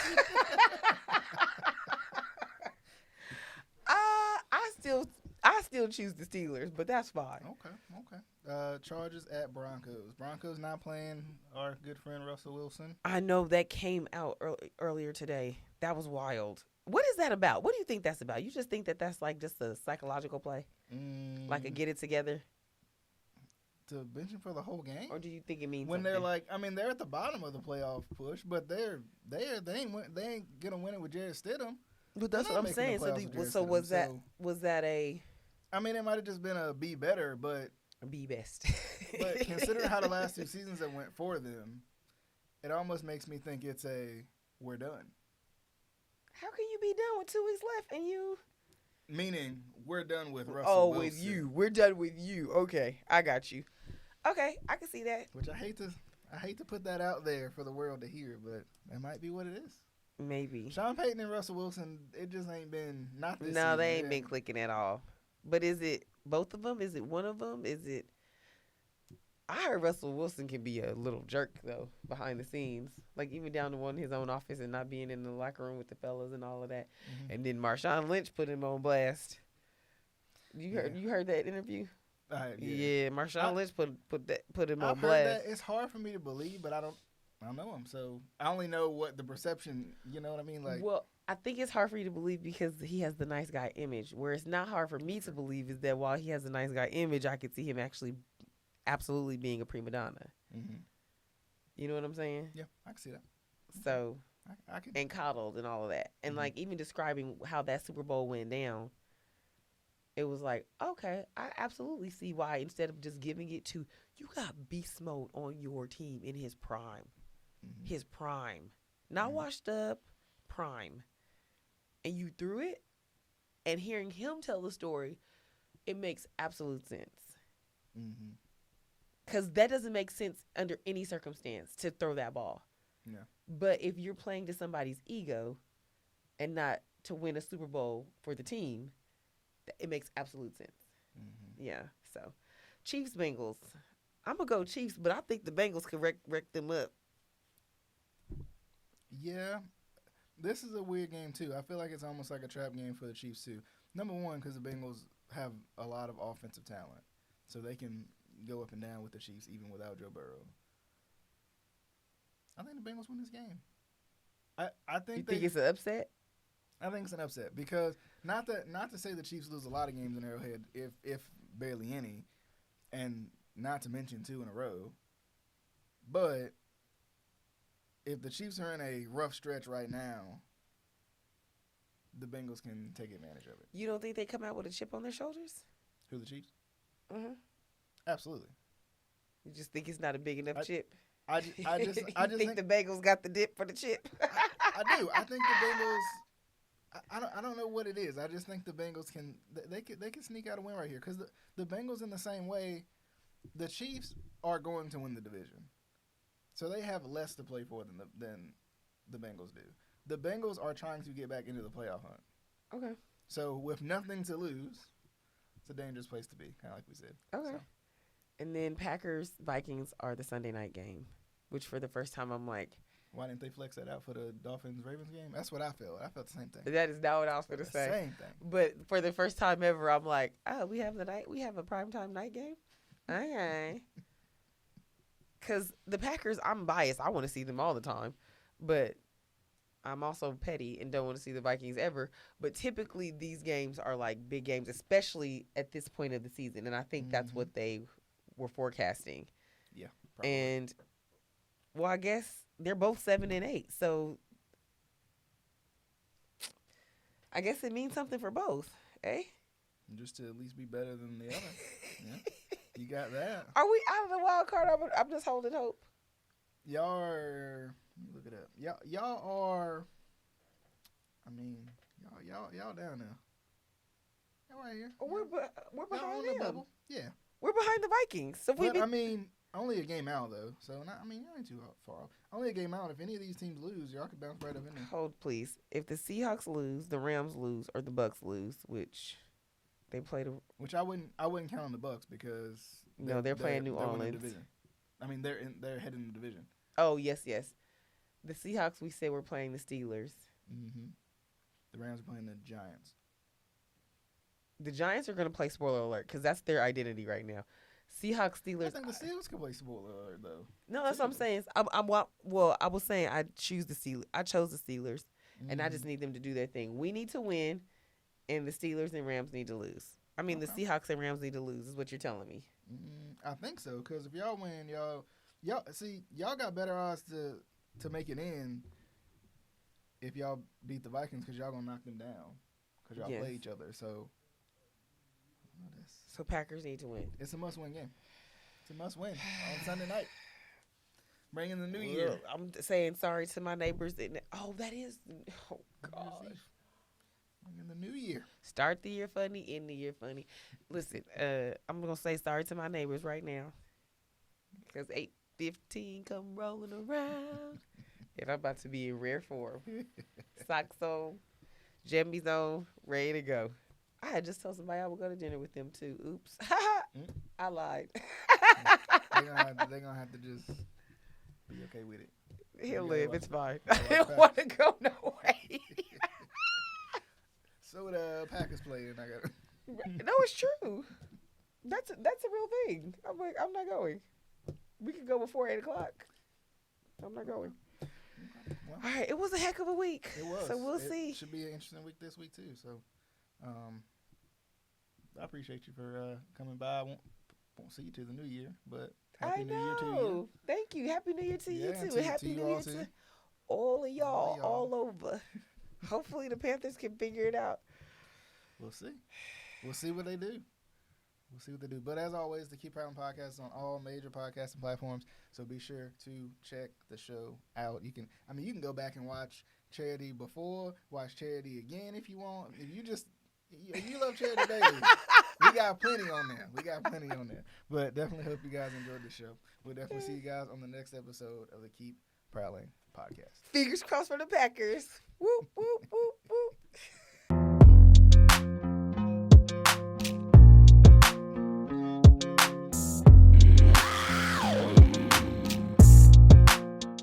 I still choose the Steelers, but that's fine. Okay. Chargers at Broncos. Broncos not playing our good friend Russell Wilson. I know that came out earlier today. That was wild. What is that about? What do you think that's about? You just think that that's like just a psychological play? Like a get it together? To bench him for the whole game? Or do you think it means when something? they're like, I mean, they're at the bottom of the playoff push, but they ain't gonna win it with Jared Stidham. But that's what I'm saying. So was that a? I mean, it might have just been a be better, but be best. But considering how the last 2 seasons that went for them, it almost makes me think it's a we're done. How can you be done with 2 weeks left and you? Meaning we're done with Russell Wilson. With you. We're done with you. Okay, I got you. Okay, I can see that. Which I hate to put that out there for the world to hear, but that might be what it is. Maybe. Sean Payton and Russell Wilson, it just ain't been not this No, season. they ain't been clicking at all. But is it both of them? Is it one of them? Is it? I heard Russell Wilson can be a little jerk though behind the scenes, like even down to one in his own office and not being in the locker room with the fellas and all of that. Mm-hmm. And then Marshawn Lynch put him on blast. You heard that interview? Yeah, Marshawn Lynch put him on blast. Heard that. It's hard for me to believe, but I don't know him, so I only know what the perception. You know what I mean? Like, well, I think it's hard for you to believe because he has the nice guy image. Where it's not hard for me to believe is that while he has a nice guy image, I could see him actually, absolutely being a prima donna. Mm-hmm. You know what I'm saying? Yeah, I can see that. So, I can. And coddled and all of that, and like even describing how that Super Bowl went down. It was like, okay, I absolutely see why instead of just giving it to, you got beast mode on your team in his prime. Mm-hmm. His prime. Not washed up, prime. And you threw it, and hearing him tell the story, it makes absolute sense. Because that doesn't make sense under any circumstance to throw that ball. Yeah. But if you're playing to somebody's ego and not to win a Super Bowl for the team, it makes absolute sense. Mm-hmm. Yeah. So, Chiefs, Bengals. I'm going to go Chiefs, but I think the Bengals can wreck them up. Yeah. This is a weird game, too. I feel like it's almost like a trap game for the Chiefs, too. Number one, because the Bengals have a lot of offensive talent. So they can go up and down with the Chiefs even without Joe Burrow. I think the Bengals win this game. I think You think it's an upset? I think it's an upset because not to say the Chiefs lose a lot of games in Arrowhead, if barely any, and not to mention 2 in a row. But if the Chiefs are in a rough stretch right now, the Bengals can take advantage of it. You don't think they come out with a chip on their shoulders? Who, the Chiefs? Mm-hmm. Absolutely. You just think it's not a big enough chip? I just think the Bengals got the dip for the chip. I do. I think the Bengals. I don't know what it is. I just think the Bengals can sneak out a win right here because the Bengals in the same way, the Chiefs are going to win the division, so they have less to play for than the Bengals do. The Bengals are trying to get back into the playoff hunt. Okay. So with nothing to lose, it's a dangerous place to be, kind of like we said. Okay. So. And then Packers Vikings are the Sunday night game, which for the first time I'm like, why didn't they flex that out for the Dolphins-Ravens game? That's what I felt. I felt the same thing. That is not what I was going to say. Same thing. But for the first time ever, I'm like, oh, we have a primetime night game? Okay. Because the Packers, I'm biased. I want to see them all the time. But I'm also petty and don't want to see the Vikings ever. But typically these games are like big games, especially at this point of the season. And I think that's what they were forecasting. Yeah, probably. And, well, I guess they're both 7-8, so I guess it means something for both, eh? Just to at least be better than the other. Yeah, you got that. Are we out of the wild card? I'm just holding hope. Y'all are Let me look it up. Y'all are. I mean, y'all down there. Y'all right here. Oh, we're behind the them. bubble. Yeah. We're behind the Vikings. So I mean, only a game out though. So not. I mean, you ain't too far off. Only a game out. If any of these teams lose, y'all could bounce right up in there. Hold, please. If the Seahawks lose, the Rams lose, or the Bucks lose, which they play the. Which I wouldn't count on the Bucks because. They're playing New Orleans. I mean, they're heading the division. Oh yes. The Seahawks. We say we're playing the Steelers. Mm-hmm. The Rams are playing the Giants. The Giants are going to play spoiler alert because that's their identity right now. Seahawks, Steelers. I think the Steelers can play spoiler alert though. No, that's what I'm saying. I was saying I chose the Steelers, and I just need them to do their thing. We need to win, and the Steelers and Rams need to lose. I mean, the Seahawks and Rams need to lose is what you're telling me. I think so because if y'all win, y'all got better odds to make it in if y'all beat the Vikings because y'all gonna knock them down because y'all play each other. So Packers need to win. It's a must-win game. It's a must-win on Sunday night. Bring in the new year. I'm saying sorry to my neighbors. That is. Oh God. Bring in the new year. Start the year funny, end the year funny. Listen, I'm gonna say sorry to my neighbors right now because 8:15 come rolling around, and I'm about to be in rare form. Socks on, jammies on, ready to go. I had just told somebody I would go to dinner with them too. Oops. I lied. They're gonna have to just be okay with it. He'll live. It's fine. I didn't want to go no way. So the Packers playing. No, it's true. That's a real thing. I'm like, I'm not going. We could go before 8:00. I'm not going. Well, all right. It was a heck of a week. It was. So we'll see. Should be an interesting week this week too. So. I appreciate you for coming by. I won't see you to the new year, but happy New Year to you. Thank you. Happy New Year to you too. And happy New Year to all of y'all, all over. Hopefully the Panthers can figure it out. We'll see. We'll see what they do. But as always, the Keep Prowling podcast is on all major podcasting platforms. So be sure to check the show out. You can go back and watch Charity before, watch Charity again if you want. If you love Charity Bailey, we got plenty on there. But definitely hope you guys enjoyed the show. We'll definitely see you guys on the next episode of the Keep Prowling podcast. Fingers crossed for the Packers. Whoop, whoop, whoop.